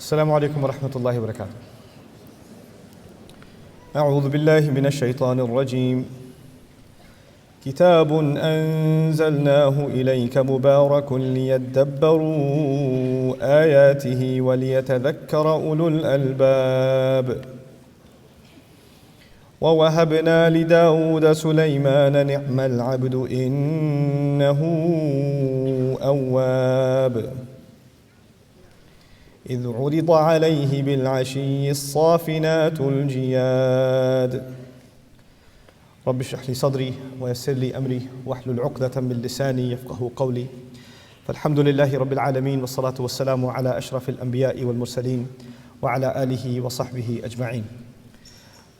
السلام عليكم ورحمة الله وبركاته. أعوذ بالله من الشيطان الرجيم. كتاب أنزلناه إليك مبارك ليدبروا آياته وليتذكر أولو الألباب. ووهبنا لداود سليمان نعم العبد إنه أواب. إذ عرض عليه بالعشي الصافنات الجياد. رب اشرح لي صدري ويسر لي أمري واحلل عقدة من لساني يفقه قولي. فالحمد لله رب العالمين والصلاة والسلام على أشرف الأنبياء والمرسلين وعلى آله وصحبه أجمعين.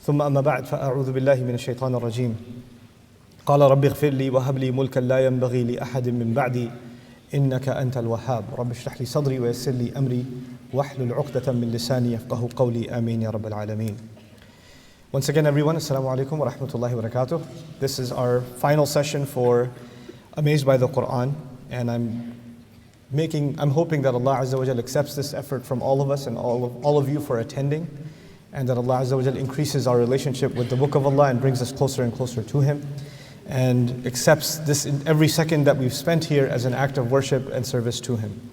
ثم أما بعد فأعوذ بالله من الشيطان الرجيم. قال رب اغفر لي وهب لي ملكا لا ينبغي لأحد من بعدي إنك أنت الوهاب. رب اشرح لي صدري ويسر لي أمري واحلل عقدة من لساني يفقه قولي. آمين يا رب العالمين. Once again, everyone, assalamu alaikum wa rahmatullahi wa barakatuh. This is our final session for Amazed by the Quran, and I'm hoping that Allah Azza wa Jal accepts this effort from all of us and all of you for attending, and that Allah Azza wa Jal increases our relationship with the Book of Allah and brings us closer and closer to Him, and accepts this in every second that we've spent here as an act of worship and service to Him.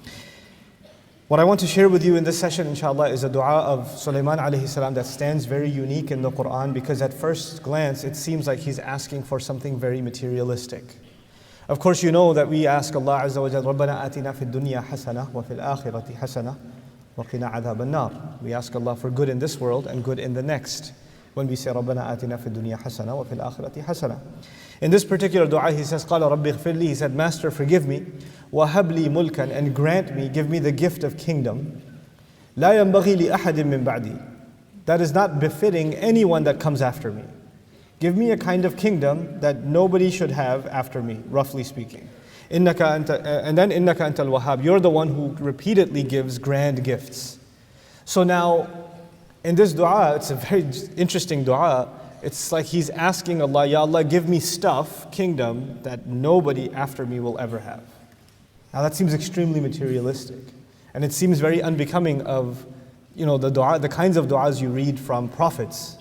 What I want to share with you in this session, inshallah, is a dua of Sulaiman alayhi salam that stands very unique in the Quran, because at first glance it seems like he's asking for something very materialistic. Of course, you know that we ask Allah Azza wa Jalla, رَبَّنَا آتِنَا فِي الدُّنْيَا حَسَنَةً وَفِي الْآخِرَةِ حَسَنَةً وَقِنَا عَذَابَ النَّارِ. We ask Allah for good in this world and good in the next. When we say رَبَّنَا آتِنَا فِي الدُّنْيا حَسَنَةً وَفِي الْآخِرَةِ حَسَنَةً. In this particular dua, he says, قَالَ رَبِّ اغْفِرْ لِي. He said, Master, forgive me. وَهَبْ لِي مُلْكًا. And grant me, give me the gift of kingdom. لَا يَنْبَغِي لِأَحَدٍ مِّن بَعْدِي. That is not befitting anyone that comes after me. Give me a kind of kingdom that nobody should have after me, roughly speaking. إِنَّكَ أَنْتَ, and then إِنَّكَ أَنْتَ الْوَهَّابِ. You're the one who repeatedly gives grand gifts. So now, in this dua, it's a very interesting dua. It's like he's asking Allah, Ya Allah, give me stuff, kingdom, that nobody after me will ever have. Now that seems extremely materialistic. And it seems very unbecoming of, the dua, the kinds of du'as you read from prophets.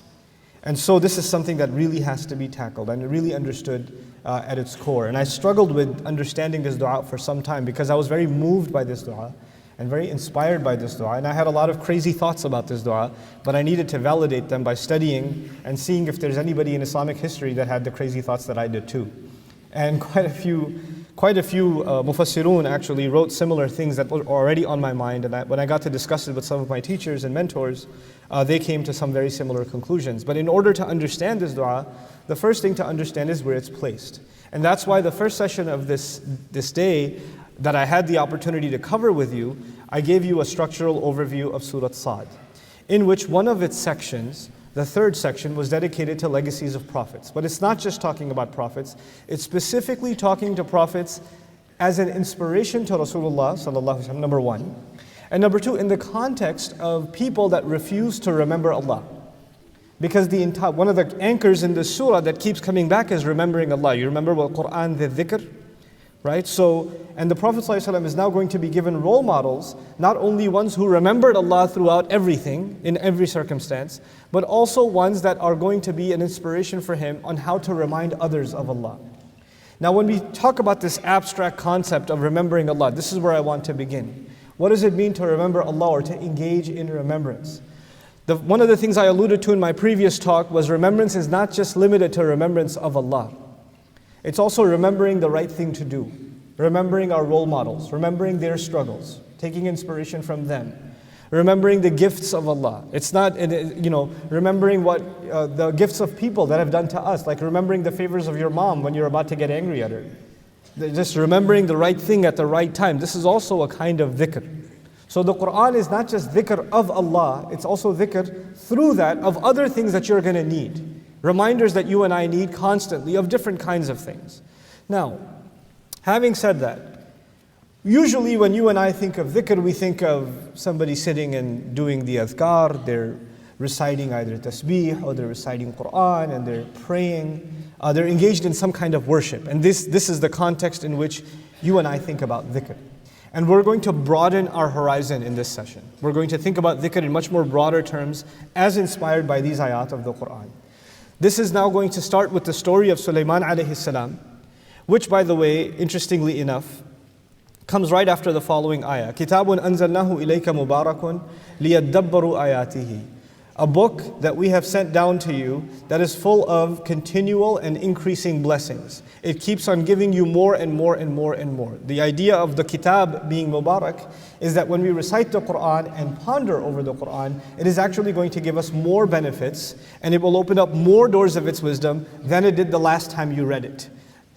And so this is something that really has to be tackled and really understood at its core. And I struggled with understanding this dua for some time, because I was very moved by this dua and very inspired by this dua. And I had a lot of crazy thoughts about this dua, but I needed to validate them by studying and seeing if there's anybody in Islamic history that had the crazy thoughts that I did too. And quite a few mufassirun actually wrote similar things that were already on my mind. And when I got to discuss it with some of my teachers and mentors, they came to some very similar conclusions. But in order to understand this dua, the first thing to understand is where it's placed. And that's why the first session of this day that I had the opportunity to cover with you, I gave you a structural overview of Surah Sad, in which one of its sections, the third section, was dedicated to legacies of prophets. But it's not just talking about prophets, it's specifically talking to prophets as an inspiration to Rasulullah sallallahu alaihi wasallam, number one. And number two, in the context of people that refuse to remember Allah. Because one of the anchors in this surah that keeps coming back is remembering Allah. You remember what Quran, the dhikr? Right? So, and the Prophet ﷺ is now going to be given role models, not only ones who remembered Allah throughout everything, in every circumstance, but also ones that are going to be an inspiration for him on how to remind others of Allah. Now when we talk about this abstract concept of remembering Allah, this is where I want to begin. What does it mean to remember Allah or to engage in remembrance? One of the things I alluded to in my previous talk was remembrance is not just limited to remembrance of Allah. It's also remembering the right thing to do, remembering our role models, remembering their struggles, taking inspiration from them, remembering the gifts of Allah. It's not, remembering what the gifts of people that have done to us, like remembering the favors of your mom when you're about to get angry at her. Just remembering the right thing at the right time. This is also a kind of dhikr. So the Quran is not just dhikr of Allah, it's also dhikr through that of other things that you're going to need. Reminders that you and I need constantly of different kinds of things. Now, having said that, usually when you and I think of dhikr, we think of somebody sitting and doing the adhkar, they're reciting either tasbih or they're reciting Quran and they're praying. They're engaged in some kind of worship. And this is the context in which you and I think about dhikr. And we're going to broaden our horizon in this session. We're going to think about dhikr in much more broader terms as inspired by these ayat of the Qur'an. This is now going to start with the story of Sulaiman alayhi salam, which, by the way, interestingly enough, comes right after the following ayah. Kitabun anzalnahu ilayka mubarakun liyadabbaru ayatihi. A book that we have sent down to you that is full of continual and increasing blessings. It keeps on giving you more and more and more and more. The idea of the kitab being mubarak is that when we recite the Qur'an and ponder over the Qur'an, it is actually going to give us more benefits, and it will open up more doors of its wisdom than it did the last time you read it.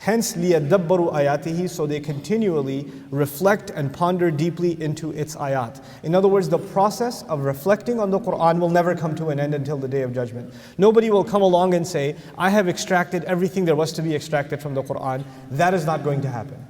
Hence, لِيَدَّبَّرُوا آيَاتِهِ, so they continually reflect and ponder deeply into its ayat. In other words, the process of reflecting on the Qur'an will never come to an end until the Day of Judgment. Nobody will come along and say, I have extracted everything there was to be extracted from the Qur'an. That is not going to happen.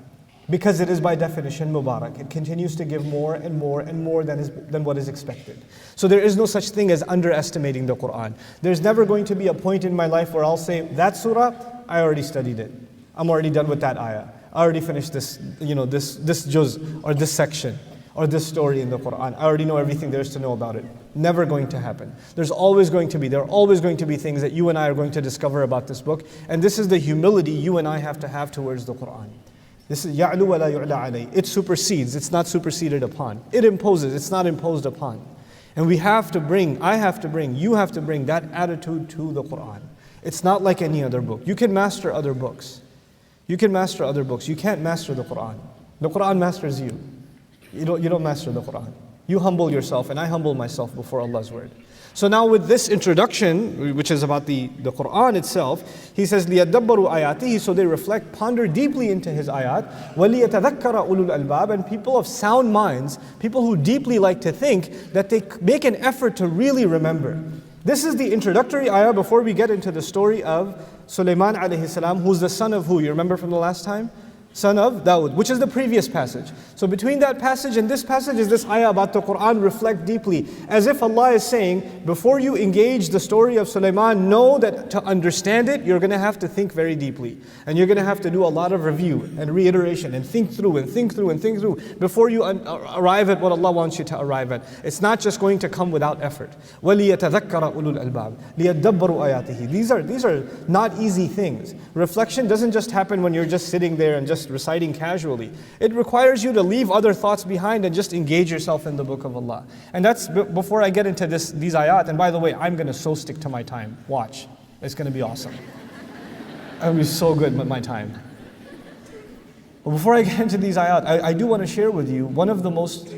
Because it is by definition mubarak. It continues to give more and more and more than what is expected. So there is no such thing as underestimating the Qur'an. There's never going to be a point in my life where I'll say, that surah, I already studied it. I'm already done with that ayah. I already finished this, this juz or this section or this story in the Qur'an. I already know everything there is to know about it. Never going to happen. There are always going to be things that you and I are going to discover about this book. And this is the humility you and I have to have towards the Qur'an. This is ya'lu wa la yu'la alayh. It supersedes, it's not superseded upon. It imposes, it's not imposed upon. And we have to bring, you have to bring that attitude to the Qur'an. It's not like any other book. You can master other books. You can't master the Qur'an. The Qur'an masters you. You don't master the Qur'an. You humble yourself, and I humble myself before Allah's word. So now with this introduction, which is about the Qur'an itself, he says, لِيَدَّبَّرُوا آيَاتِهِ, so they reflect, ponder deeply into his ayat, وَلِيَتَذَكَّرَ أُولُو الْأَلْبَابِ, and people of sound minds, people who deeply like to think, that they make an effort to really remember. This is the introductory ayah before we get into the story of Sulaiman alayhi salam, who's the son of who? You remember from the last time? Son of Dawood, which is the previous passage. So between that passage and this passage is this ayah about the Qur'an, reflect deeply. As if Allah is saying, before you engage the story of Sulaiman, know that to understand it, you're going to have to think very deeply. And you're going to have to do a lot of review and reiteration and think through before you arrive at what Allah wants you to arrive at. It's not just going to come without effort. وَلِيَتَذَكَّرَ أُولُو الْأَلْبَابِ لِيَدَّبَّرُوا آيَاتِهِ. These are not easy things. Reflection doesn't just happen when you're just sitting there and just reciting casually. It requires you to leave other thoughts behind and just engage yourself in the book of Allah. And that's before I get into these ayat. And by the way, I'm going to so stick to my time. Watch. It's going to be awesome. I'm going to be so good with my time. But before I get into these ayat, I do want to share with you one of the most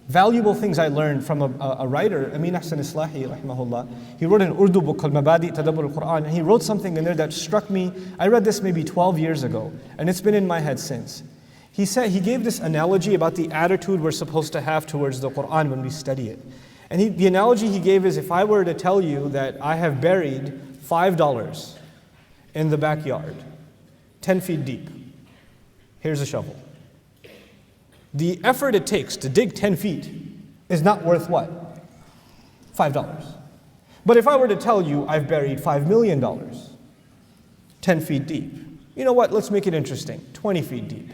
valuable things I learned from a writer, Amin Ahsan Islahi, rahimahullah. He wrote an Urdu book called Mabadi Tadabbur al-Quran, and he wrote something in there that struck me. I read this maybe 12 years ago, and it's been in my head since. He gave this analogy about the attitude we're supposed to have towards the Quran when we study it. And the analogy he gave is, if I were to tell you that I have buried $5 in the backyard, 10 feet deep, here's a shovel. The effort it takes to dig 10 feet is not worth what? $5. But if I were to tell you I've buried $5 million, 10 feet deep, you know what? Let's make it interesting. 20 feet deep.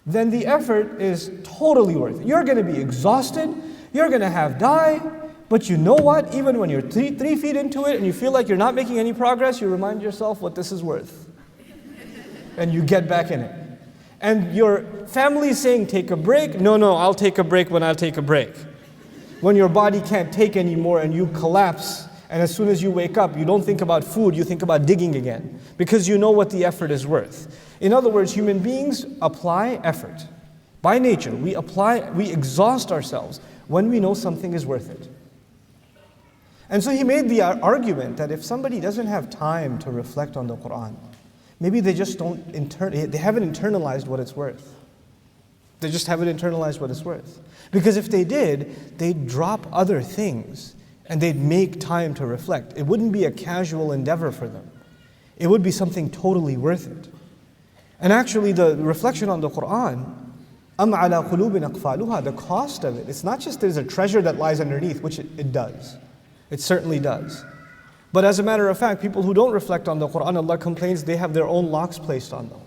Then the effort is totally worth it. You're going to be exhausted. You're going to have die. But you know what? Even when you're 3 feet into it and you feel like you're not making any progress, you remind yourself what this is worth. And you get back in it. And your family is saying, take a break. No, I'll take a break when I'll take a break. When your body can't take anymore and you collapse, and as soon as you wake up, you don't think about food, you think about digging again. Because you know what the effort is worth. In other words, human beings apply effort. By nature, we exhaust ourselves when we know something is worth it. And so he made the argument that if somebody doesn't have time to reflect on the Qur'an, maybe they just they haven't internalized what it's worth. They just haven't internalized what it's worth. Because if they did, they'd drop other things and they'd make time to reflect. It wouldn't be a casual endeavor for them. It would be something totally worth it. And actually the reflection on the Qur'an, أَمْ عَلَى قُلُوبٍ أَقْفَالُهَا, the cost of it, it's not just there's a treasure that lies underneath, which it does. It certainly does. But as a matter of fact, people who don't reflect on the Qur'an, Allah complains they have their own locks placed on them.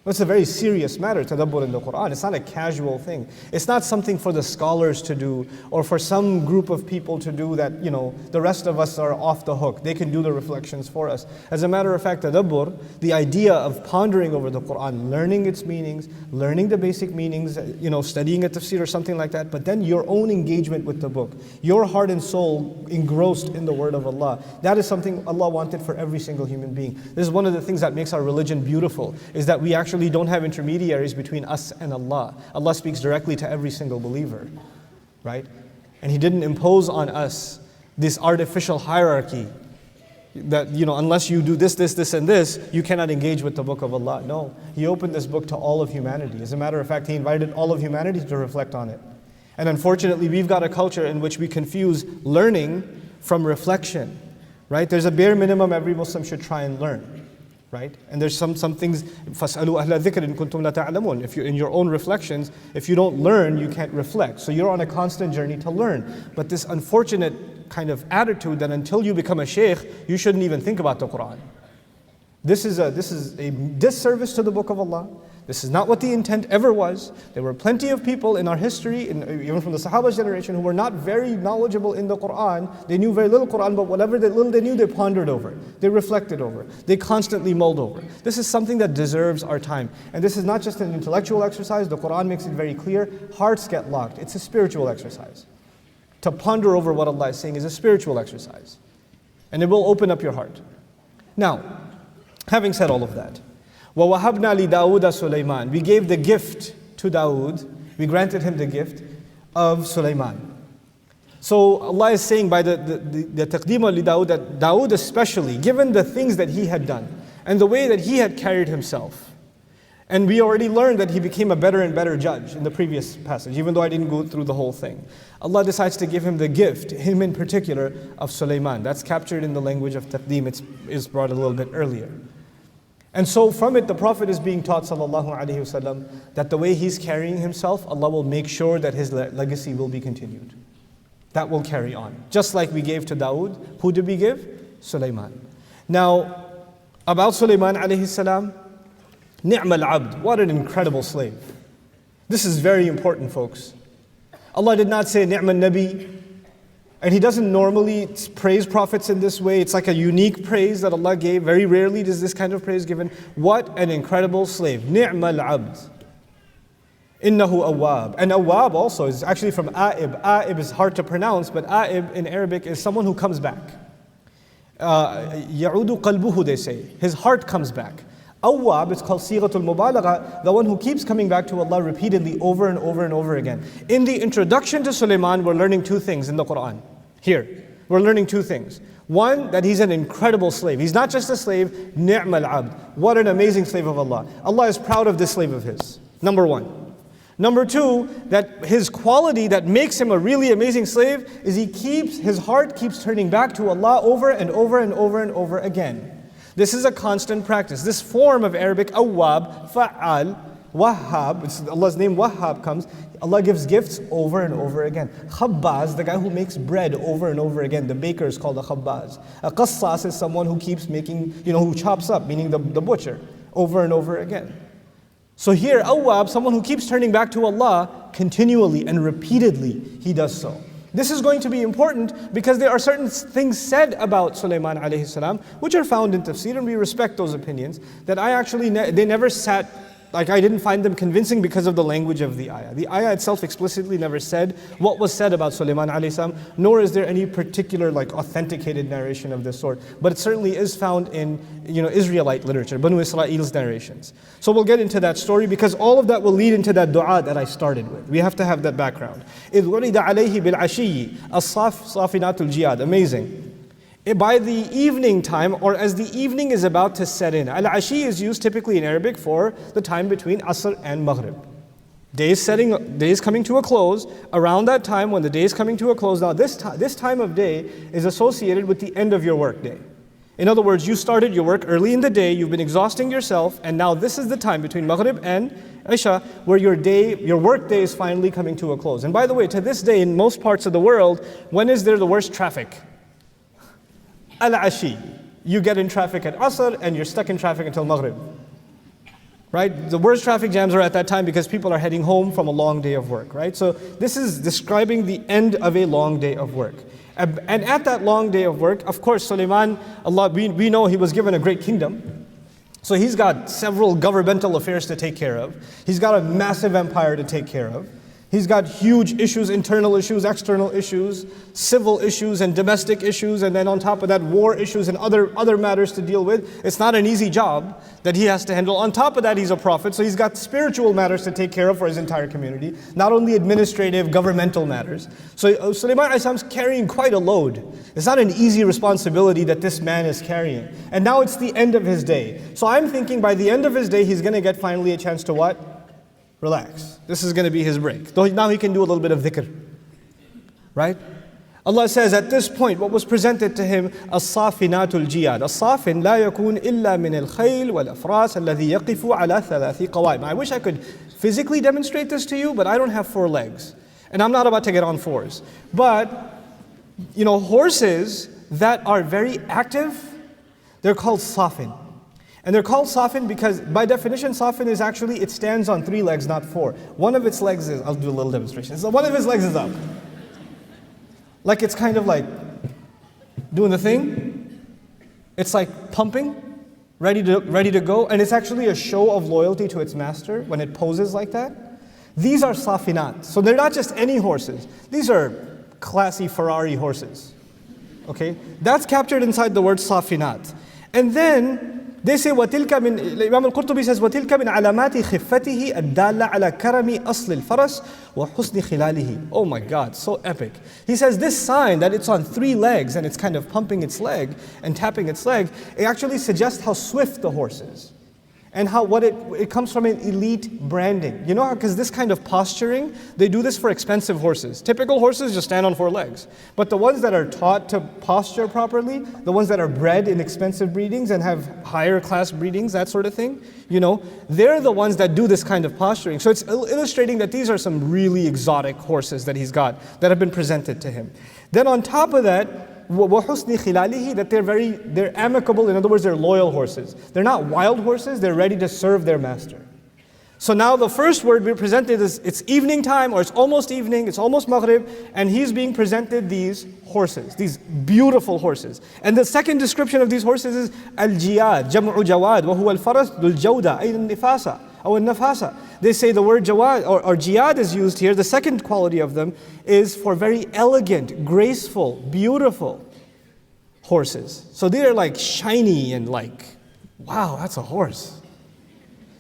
It's a very serious matter, tadabbur in the Quran. It's not a casual thing. It's not something for the scholars to do or for some group of people to do that, the rest of us are off the hook. They can do the reflections for us. As a matter of fact, tadabbur, the idea of pondering over the Quran, learning its meanings, learning the basic meanings, studying a tafsir or something like that, but then your own engagement with the book, your heart and soul engrossed in the word of Allah. That is something Allah wanted for every single human being. This is one of the things that makes our religion beautiful, is that we actually don't have intermediaries between us and Allah. Allah speaks directly to every single believer, right? And He didn't impose on us this artificial hierarchy that, unless you do this, and this, you cannot engage with the book of Allah. No, He opened this book to all of humanity. As a matter of fact, He invited all of humanity to reflect on it. And unfortunately, we've got a culture in which we confuse learning from reflection, right? There's a bare minimum every Muslim should try and learn. Right? And there's some things, فَاسْأَلُوا أَهْلَ الذِّكْرِ إِن كُنتُمْ لَا تَعْلَمُونَ. If you're in your own reflections, if you don't learn, you can't reflect. So you're on a constant journey to learn. But this unfortunate kind of attitude that until you become a shaykh, you shouldn't even think about the Quran. This is a disservice to the book of Allah. This is not what the intent ever was. There were plenty of people in our history, even from the Sahaba generation, who were not very knowledgeable in the Quran. They knew very little Quran, but whatever little they knew, they pondered over. They reflected over. They constantly mulled over. This is something that deserves our time. And this is not just an intellectual exercise. The Quran makes it very clear. Hearts get locked. It's a spiritual exercise. To ponder over what Allah is saying is a spiritual exercise. And it will open up your heart. Now, having said all of that, وَوَهَبْنَا لِدَاوُدَ سُلَيْمَانَ. We gave the gift to Dawood. We granted him the gift of Sulaiman. So Allah is saying by the taqdeem li Dawood, that Dawood especially, given the things that he had done and the way that he had carried himself, and we already learned that he became a better and better judge in the previous passage, even though I didn't go through the whole thing. Allah decides to give him the gift, him in particular, of Sulaiman. That's captured in the language of taqdeem. It's brought a little bit earlier. And so from it, the Prophet is being taught, sallallahu alaihi wasallam, that the way he's carrying himself, Allah will make sure that his legacy will be continued. That will carry on. Just like we gave to Dawood, who did we give? Sulaiman. Now, about Sulaiman alayhi salam, ni'mal abd, what an incredible slave. This is very important, folks. Allah did not say ni'mal nabi, and He doesn't normally praise prophets in this way. It's like a unique praise that Allah gave. Very rarely is this kind of praise given. What an incredible slave. Ni'mal abd. Innahu awwab. And awwab also is actually from a'ib. A'ib is hard to pronounce, but a'ib in Arabic is someone who comes back. Ya'udu qalbuhu, they say. His heart comes back. Awwab, it's called sighatul mubalagha, the one who keeps coming back to Allah repeatedly over and over and over again. In the introduction to Sulaiman, we're learning two things in the Quran. Here, we're learning two things. One, that he's an incredible slave. He's not just a slave, ni'mal abd. What an amazing slave of Allah. Allah is proud of this slave of his. Number one. Number two, that his quality that makes him a really amazing slave is his heart keeps turning back to Allah over and over and over and over again. This is a constant practice. This form of Arabic, awwab, fa'al, wahhab, Allah's name Wahhab comes, Allah gives gifts over and over again. Khabbaz, the guy who makes bread over and over again, the baker is called a khabbaz. A qassas is someone who keeps making, who chops up, meaning the butcher, over and over again. So here, awwab, someone who keeps turning back to Allah continually and repeatedly, he does so. This is going to be important because there are certain things said about Sulaiman alayhi salam which are found in tafsir, and we respect those opinions, that they never sat, I didn't find them convincing because of the language of the ayah. The ayah itself explicitly never said what was said about Sulaiman alayhi salam, nor is there any particular authenticated narration of this sort. But it certainly is found in Israelite literature, Banu Israel's narrations. So we'll get into that story because all of that will lead into that dua that I started with. We have to have that background. إِذْ وَرِدَ عَلَيْهِ بِالْعَشِيِّ الصَّافِنَاتُ الْجِيَادِ. Amazing. By the evening time, or as the evening is about to set in. Al-Ashi is used typically in Arabic for the time between Asr and Maghrib. Day is coming to a close. Around that time, when the day is coming to a close, now this time of day is associated with the end of your work day. In other words, you started your work early in the day, you've been exhausting yourself, and now this is the time between Maghrib and Isha where your work day is finally coming to a close. And by the way, to this day, in most parts of the world, when is there the worst traffic? Al-Ashi. You get in traffic at Asr and you're stuck in traffic until Maghrib. right? The worst traffic jams are at that time because people are heading home from a long day of work, right? So this is describing the end of a long day of work. And at that long day of work, of course, Sulaiman, we know he was given a great kingdom. So he's got several governmental affairs to take care of. He's got a massive empire to take care of. He's got huge issues, internal issues, external issues, civil issues and domestic issues, and then on top of that, war issues and other matters to deal with. It's not an easy job that he has to handle. On top of that, he's a prophet, so he's got spiritual matters to take care of for his entire community, not only administrative, governmental matters. So Sulaiman is carrying quite a load. It's not an easy responsibility that this man is carrying. And now it's the end of his day. So I'm thinking by the end of his day, he's going to get finally a chance to what? Relax. This is going to be his break. Now he can do a little bit of dhikr. Right? Allah says at this point, what was presented to him, as-safinatul jiyad. As-safin la yakun illa min al-khayl wal-afras alladhi yaqifu ala thalathi qawa'im. I wish I could physically demonstrate this to you, but I don't have 4 legs. And I'm not about to get on 4s. But, horses that are very active, they're called safin. And they're called safin because by definition, safin is actually, it stands on 3 legs, not 4. One of its legs is, I'll do a little demonstration. So one of his legs is up. Like it's kind of like doing the thing. It's like pumping, ready to go. And it's actually a show of loyalty to its master when it poses like that. These are safinat. So they're not just any horses. These are classy Ferrari horses. Okay? That's captured inside the word safinat. And then they say, وَتِلْكَ مِنْ Imam al-Qurtubi says, وَتِلْكَ مِنْ عَلَامَاتِ خِفَّتِهِ الدَّالَّةِ عَلَى كَرَمِ أَصْلِ الْفَرَسِ وَحُسْنِ خِلَالِهِ. Oh my God, so epic. He says this sign that it's on 3 legs and it's kind of pumping its leg and tapping its leg, it actually suggests how swift the horse is. And how it comes from an elite branding. You know how, because this kind of posturing, they do this for expensive horses. Typical horses just stand on 4 legs. But the ones that are taught to posture properly, the ones that are bred in expensive breedings and have higher class breedings, that sort of thing, they're the ones that do this kind of posturing. So it's illustrating that these are some really exotic horses that he's got, that have been presented to him. Then on top of that, وَحُسْنِ خِلَالِهِ, that they're amicable, in other words, they're loyal horses. They're not wild horses, they're ready to serve their master. So now the first word we presented is, it's evening time, or it's almost evening, it's almost Maghrib, and he's being presented these horses, these beautiful horses. And the second description of these horses is al-jiyad, jam'u jawad, wa huwa al-faras dul jawda, ay al-nifasa, or al-nafasa. They say the word jawad, or jiyad is used here. The second quality of them is for very elegant, graceful, beautiful horses. So they are like shiny and like, wow, that's a horse.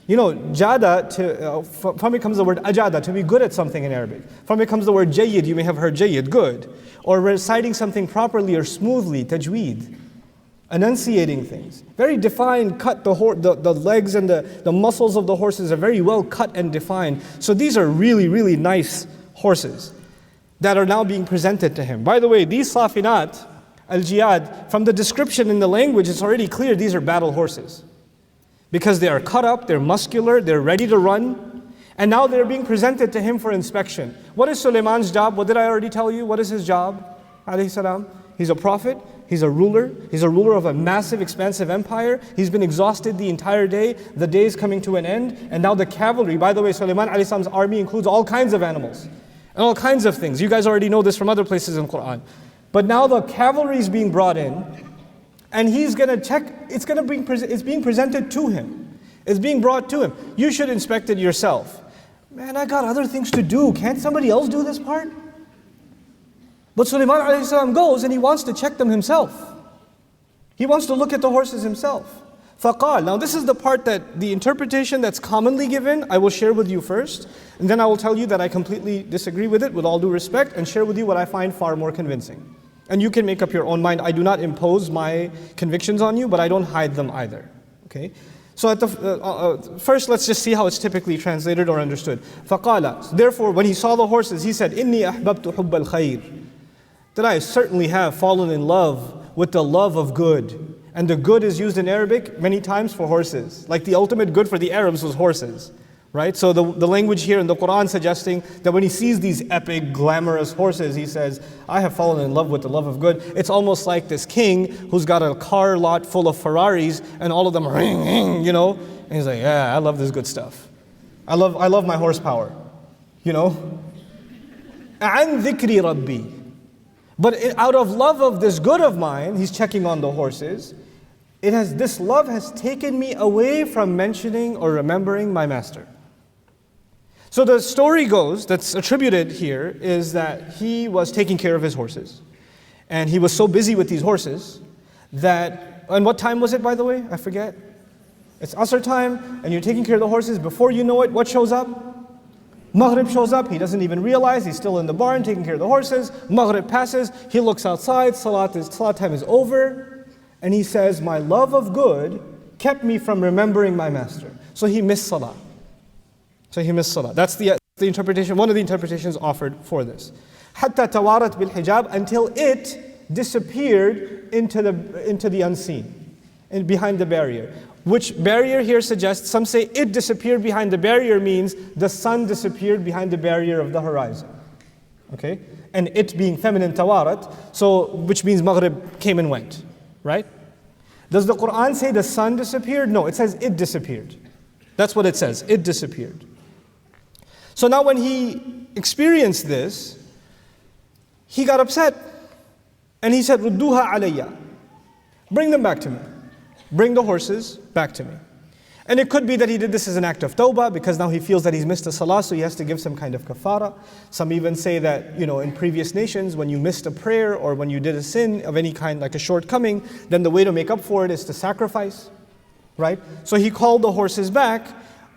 Jada, from it comes the word ajada, to be good at something in Arabic. From it comes the word jayyid, you may have heard jayyid, good. Or reciting something properly or smoothly, tajweed. Enunciating things. Very defined, cut, the legs and the muscles of the horses are very well cut and defined. So these are really, really nice horses that are now being presented to him. By the way, these safinat, al-jiyad, from the description in the language, it's already clear these are battle horses. Because they are cut up, they're muscular, they're ready to run, and now they're being presented to him for inspection. What is Sulaiman's job? What did I already tell you? What is his job? Alayhi salam. He's a prophet, he's a ruler of a massive, expansive empire. He's been exhausted the entire day, the day is coming to an end, and now the cavalry, by the way, Sulaiman alayhi salam's army includes all kinds of animals, and all kinds of things. You guys already know this from other places in the Quran. But now the cavalry is being brought in, and he's going to check, it's being presented to him. It's being brought to him. You should inspect it yourself. Man, I got other things to do. Can't somebody else do this part? But Sulaiman alayhi salam goes and he wants to check them himself. He wants to look at the horses himself. فَقَالَ. Now this is the part that the interpretation that's commonly given, I will share with you first. And then I will tell you that I completely disagree with it with all due respect and share with you what I find far more convincing. And you can make up your own mind. I do not impose my convictions on you, but I don't hide them either. Okay? So at the first, let's just see how it's typically translated or understood. فَقَالَ. Therefore, when he saw the horses, he said, إِنِّي أَحْبَبْتُ حُبَّ الْخَيْرِ. That I certainly have fallen in love with the love of good. And the good is used in Arabic many times for horses. Like the ultimate good for the Arabs was horses. Right? So the language here in the Quran suggesting that when he sees these epic, glamorous horses, he says, I have fallen in love with the love of good. It's almost like this king who's got a car lot full of Ferraris and all of them ring, And he's like, yeah, I love this good stuff. I love my horsepower. You know? عَنْ ذِكْرِ رَبِّي. But out of love of this good of mine, he's checking on the horses. This love has taken me away from mentioning or remembering my master. So the story goes, that's attributed here, is that he was taking care of his horses. And he was so busy with these horses that, and what time was it, by the way? I forget. It's Asr time, and you're taking care of the horses. Before you know it, what shows up? Maghrib shows up. He doesn't even realize he's still in the barn taking care of the horses. Maghrib passes. He looks outside. Salat time is over. And he says, my love of good kept me from remembering my master. So he missed Salah. That's the interpretation, one of the interpretations offered for this. حَتَّى تَوَارَتْ بِالْحِجَابِ, until it disappeared into the unseen, and behind the barrier. Which barrier here suggests, some say it disappeared behind the barrier means the sun disappeared behind the barrier of the horizon. Okay? And it being feminine tawarat, so which means Maghrib came and went. Right? Does the Quran say the sun disappeared? No, it says it disappeared. That's what it says, it disappeared. So now when he experienced this, he got upset. And he said, Rudduha alayya. Bring them back to me. Bring the horses back to me. And it could be that he did this as an act of tawbah, because now he feels that he's missed a salah, so he has to give some kind of kafara. Some even say that, in previous nations, when you missed a prayer or when you did a sin of any kind, like a shortcoming, then the way to make up for it is to sacrifice. Right? So he called the horses back.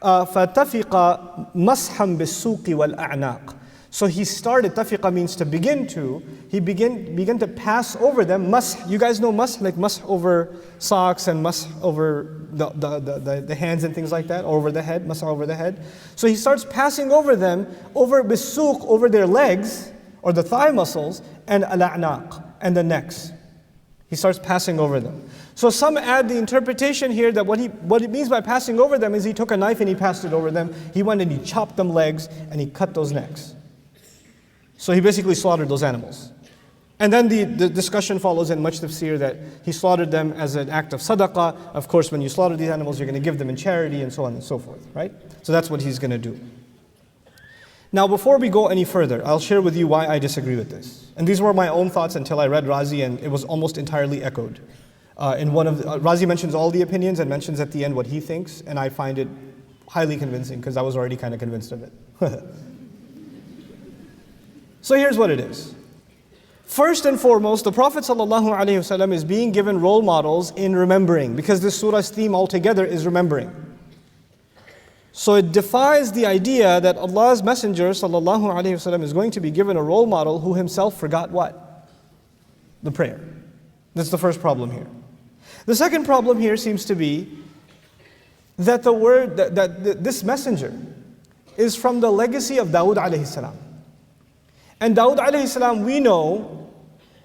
فَتَفِقَ مَسْحًا بِالسُّوقِ وَالْأَعْنَاقِ. So he started, tafiqa means to begin to, he began to pass over them. Mash, you guys know mash, like mash over socks and mash over the hands and things like that, or over the head, mash over the head. So he starts passing over them, over bisuq, over their legs, or the thigh muscles, and al-a'naq, and the necks. He starts passing over them. So some add the interpretation here that what it means by passing over them is he took a knife and he passed it over them. He went and he chopped them legs and he cut those necks. So he basically slaughtered those animals. And then the discussion follows in much tafsir that he slaughtered them as an act of sadaqah. Of course, when you slaughter these animals, you're going to give them in charity and so on and so forth, right? So that's what he's going to do. Now, before we go any further, I'll share with you why I disagree with this. And these were my own thoughts until I read Razi, and it was almost entirely echoed. Razi mentions all the opinions and mentions at the end what he thinks, and I find it highly convincing because I was already kind of convinced of it. So here's what it is. First and foremost, the Prophet ﷺ is being given role models in remembering, because this surah's theme altogether is remembering. So it defies the idea that Allah's Messenger ﷺ is going to be given a role model who himself forgot what? The prayer. That's the first problem here. The second problem here seems to be that this messenger is from the legacy of Dawood alayhi salam. And Dawood alayhi salam, we know,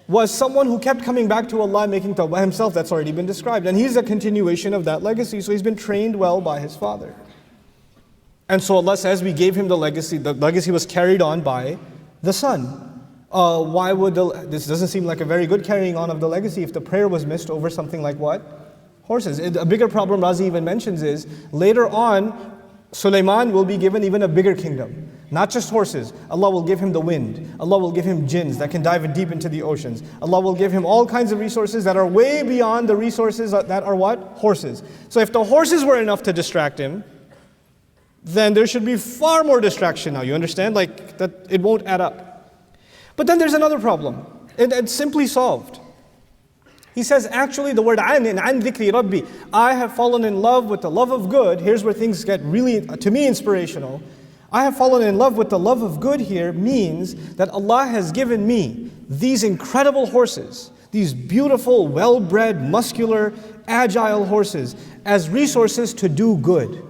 was someone who kept coming back to Allah, making tawbah himself. That's already been described. And he's a continuation of that legacy, so he's been trained well by his father. And so Allah says, we gave him the legacy was carried on by the son. Why would this doesn't seem like a very good carrying on of the legacy if the prayer was missed over something like what? Horses. A bigger problem Razi even mentions is, later on, Sulaiman will be given even a bigger kingdom. Not just horses. Allah will give him the wind. Allah will give him jinns that can dive deep into the oceans. Allah will give him all kinds of resources that are way beyond the resources that are what? Horses. So if the horses were enough to distract him, then there should be far more distraction now. You understand? Like, that it won't add up. But then there's another problem. It's simply solved. He says, actually, the word an dhikri rabbi, I have fallen in love with the love of good. Here's where things get really, to me, inspirational. I have fallen in love with the love of good here means that Allah has given me these incredible horses, these beautiful, well-bred, muscular, agile horses as resources to do good.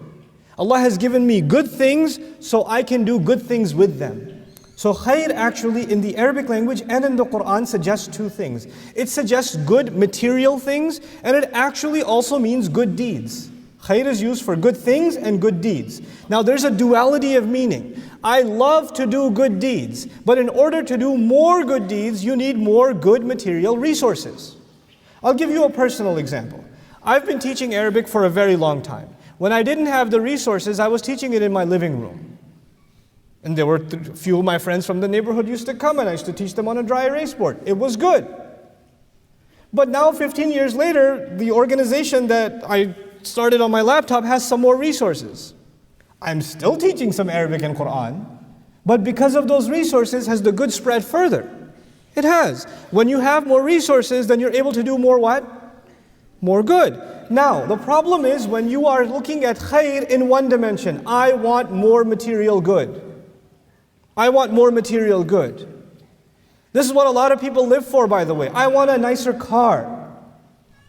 Allah has given me good things so I can do good things with them. So khair actually in the Arabic language and in the Quran suggests two things. It suggests good material things, and it actually also means good deeds. Khair is used for good things and good deeds. Now there's a duality of meaning. I love to do good deeds, but in order to do more good deeds, you need more good material resources. I'll give you a personal example. I've been teaching Arabic for a very long time. When I didn't have the resources, I was teaching it in my living room. And there were a few of my friends from the neighborhood used to come, and I used to teach them on a dry erase board. It was good. But now, 15 years later, the organization that I started on my laptop has some more resources. I'm still teaching some Arabic and Quran, but because of those resources, has the good spread further? It has. When you have more resources, then you're able to do more what? More good. Now, the problem is when you are looking at khair in one dimension. I want more material good. I want more material good. This is what a lot of people live for, by the way. I want a nicer car.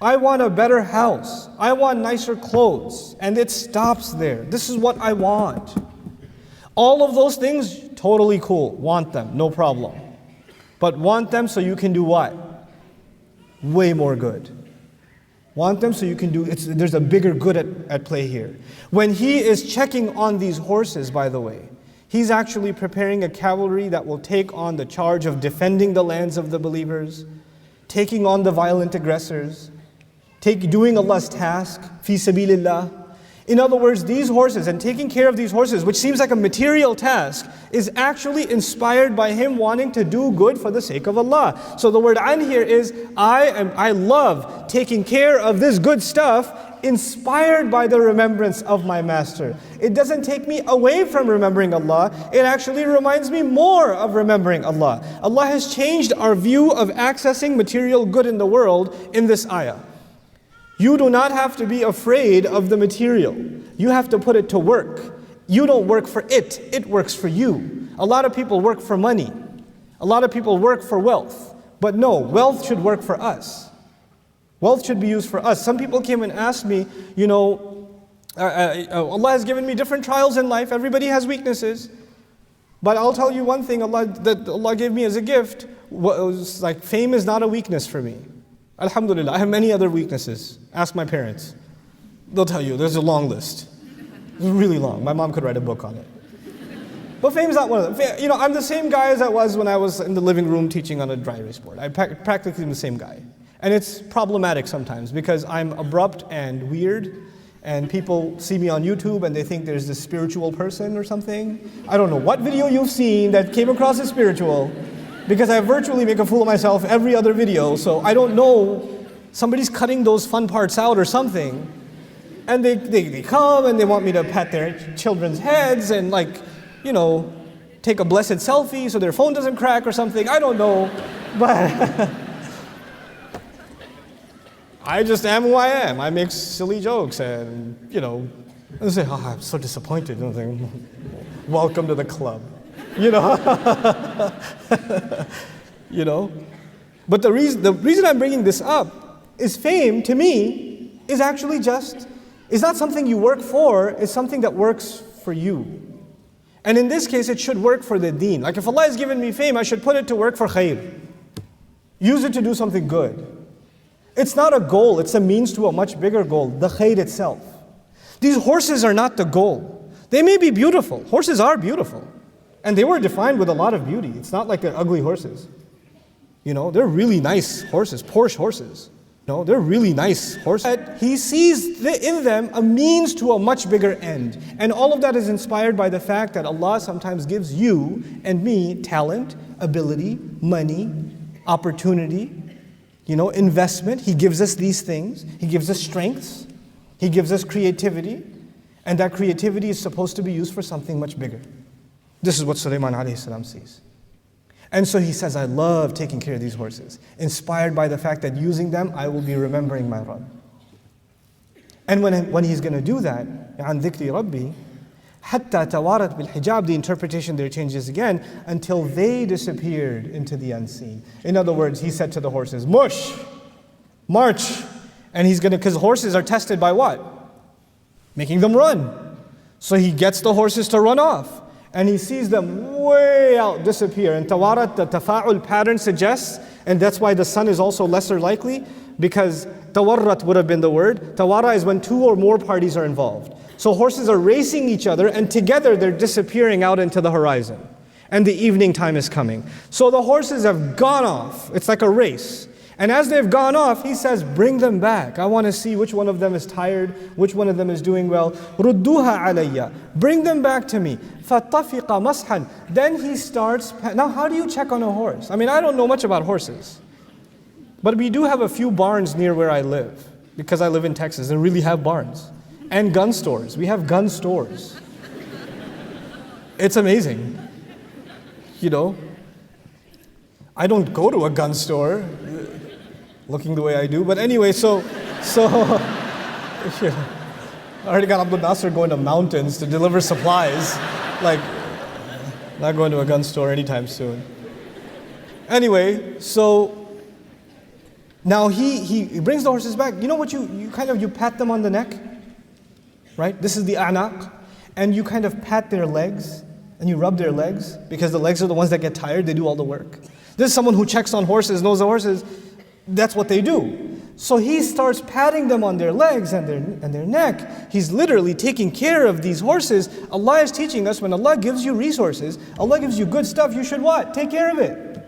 I want a better house. I want nicer clothes. And it stops there. This is what I want. All of those things, totally cool. Want them, no problem. But want them so you can do what? Way more good. Want them so you can do, there's a bigger good at play here. When he is checking on these horses, by the way, he's actually preparing a cavalry that will take on the charge of defending the lands of the believers, taking on the violent aggressors, doing Allah's task, fi sabilillah. In other words, these horses and taking care of these horses, which seems like a material task, is actually inspired by him wanting to do good for the sake of Allah. So the word an here is, I love taking care of this good stuff inspired by the remembrance of my master. It doesn't take me away from remembering Allah. It actually reminds me more of remembering Allah. Allah has changed our view of accessing material good in the world in this ayah. You do not have to be afraid of the material. You have to put it to work. You don't work for it, it works for you. A lot of people work for money. A lot of people work for wealth. But no, wealth should work for us. Wealth should be used for us. Some people came and asked me, Allah has given me different trials in life. Everybody has weaknesses. But I'll tell you one thing that Allah gave me as a gift. Was like fame is not a weakness for me. Alhamdulillah, I have many other weaknesses. Ask my parents. They'll tell you, there's a long list. It's really long. My mom could write a book on it. But fame is not one of them. I'm the same guy as I was when I was in the living room teaching on a dry erase board. I'm practically the same guy. And it's problematic sometimes because I'm abrupt and weird, and people see me on YouTube and they think there's this spiritual person or something. I don't know what video you've seen that came across as spiritual, because I virtually make a fool of myself every other video, so I don't know, somebody's cutting those fun parts out or something. And they come and they want me to pat their children's heads and take a blessed selfie so their phone doesn't crack or something. I don't know, but I just am who I am. I make silly jokes and, I say, I'm so disappointed. And I think, welcome to the club. But the reason I'm bringing this up is fame, to me, is actually it's not something you work for, it's something that works for you. And in this case, it should work for the deen. Like if Allah has given me fame, I should put it to work for khair. Use it to do something good. It's not a goal, it's a means to a much bigger goal, the khair itself. These horses are not the goal. They may be beautiful. Horses are beautiful. And they were defined with a lot of beauty. It's not like they're ugly horses. They're really nice horses, Porsche horses. They're really nice horses. But he sees in them a means to a much bigger end. And all of that is inspired by the fact that Allah sometimes gives you and me talent, ability, money, opportunity, investment. He gives us these things. He gives us strengths. He gives us creativity. And that creativity is supposed to be used for something much bigger. This is what Sulaiman alayhi salam sees. And so he says, I love taking care of these horses, inspired by the fact that using them, I will be remembering my Rabb. And when he's going to do that, عن ذكر ربي حتى توارت بالحجاب, the interpretation there changes again, until they disappeared into the unseen. In other words, he said to the horses, mush, march. And because horses are tested by what? Making them run. So he gets the horses to run off. And he sees them way out disappear. And tawarat, the tafa'ul pattern suggests, and that's why the sun is also lesser likely, because tawarrat would have been the word. Tawara is when two or more parties are involved. So horses are racing each other, and together they're disappearing out into the horizon. And the evening time is coming. So the horses have gone off. It's like a race. And as they've gone off, he says, bring them back. I want to see which one of them is tired, which one of them is doing well. رُدُّوهَا عَلَيَّ. Bring them back to me. فَاتَّفِقَ مَسْحًا. Then he starts, now how do you check on a horse? I mean, I don't know much about horses. But we do have a few barns near where I live, because I live in Texas and really have barns. And gun stores. We have gun stores. It's amazing. You know, I don't go to a gun store looking the way I do, but anyway, so yeah. I already got Abdul Nasser going to mountains to deliver supplies. Like, not going to a gun store anytime soon. Anyway, so now he brings the horses back. You know what, you pat them on the neck, right? This is the a'naq. And you kind of pat their legs, and you rub their legs, because the legs are the ones that get tired, they do all the work. This is someone who checks on horses, knows the horses, that's what they do. So he starts patting them on their legs and their neck. He's literally taking care of these horses. Allah is teaching us, when Allah gives you resources, Allah gives you good stuff, you should what? Take care of it.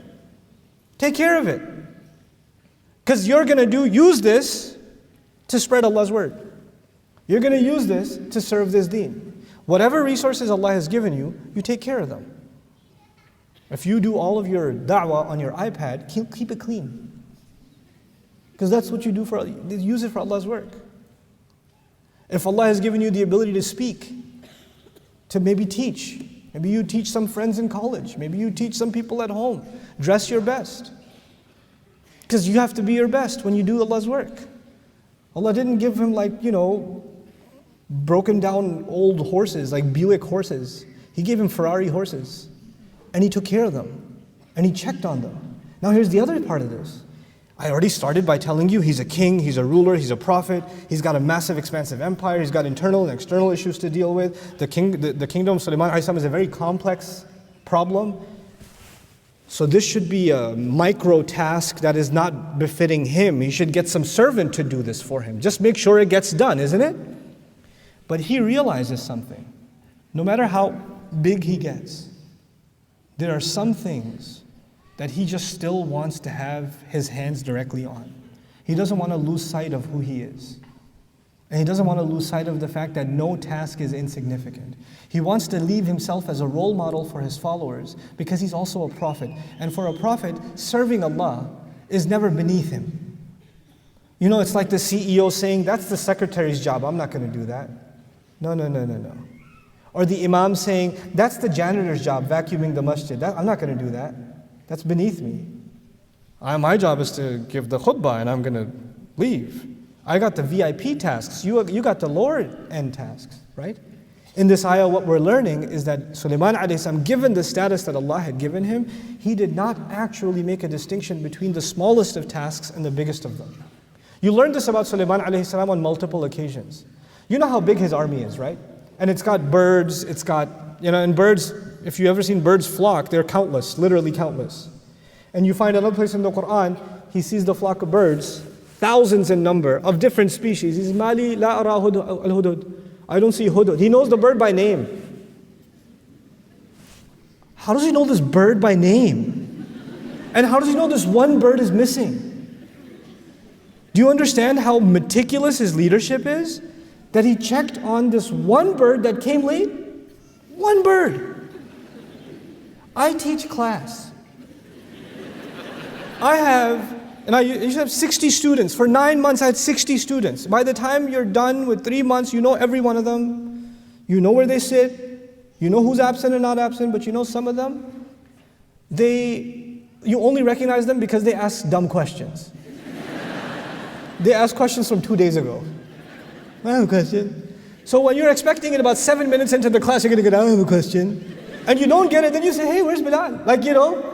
Take care of it. Because you're going to use this to spread Allah's word. You're going to use this to serve this deen. Whatever resources Allah has given you, you take care of them. If you do all of your da'wah on your iPad, keep it clean. Because that's what you do use it for Allah's work. If Allah has given you the ability to speak, to maybe teach, maybe you teach some friends in college, maybe you teach some people at home, dress your best. Because you have to be your best when you do Allah's work. Allah didn't give him broken down old horses, like Buick horses. He gave him Ferrari horses. And he took care of them. And he checked on them. Now here's the other part of this. I already started by telling you he's a king, he's a ruler, he's a prophet, he's got a massive expansive empire, he's got internal and external issues to deal with. The kingdom of Sulaiman is a very complex problem. So this should be a micro task that is not befitting him. He should get some servant to do this for him. Just make sure it gets done, isn't it? But he realizes something. No matter how big he gets, there are some things that he just still wants to have his hands directly on. He doesn't want to lose sight of who he is. And he doesn't want to lose sight of the fact that no task is insignificant. He wants to leave himself as a role model for his followers because he's also a prophet. And for a prophet, serving Allah is never beneath him. You know, it's like the CEO saying, that's the secretary's job, I'm not going to do that. No. Or the imam saying, that's the janitor's job, vacuuming the masjid. I'm not going to do that. That's beneath me. My job is to give the khutbah and I'm going to leave. I got the VIP tasks, you got the lower end tasks, right? In this ayah, what we're learning is that Sulaiman alayhi salam, given the status that Allah had given him, he did not actually make a distinction between the smallest of tasks and the biggest of them. You learned this about Sulaiman alayhi salam on multiple occasions. You know how big his army is, right? And it's got birds, it's got, and birds, if you've ever seen birds flock, they're countless, literally countless. And you find another place in the Quran, he sees the flock of birds, thousands in number, of different species. He says, Mali la ara al-hudud. I don't see hudud. He knows the bird by name. How does he know this bird by name? And how does he know this one bird is missing? Do you understand how meticulous his leadership is? That he checked on this one bird that came late? One bird. I teach class. I used to have 60 students. For 9 months I had 60 students. By the time you're done with 3 months, you know every one of them. You know where they sit. You know who's absent and not absent, but you know some of them, you only recognize them because they ask dumb questions. They ask questions from 2 days ago. I have a question. So when you're expecting it about 7 minutes into the class, you're going to get, I have a question. And you don't get it, then you say, hey, where's Bilal?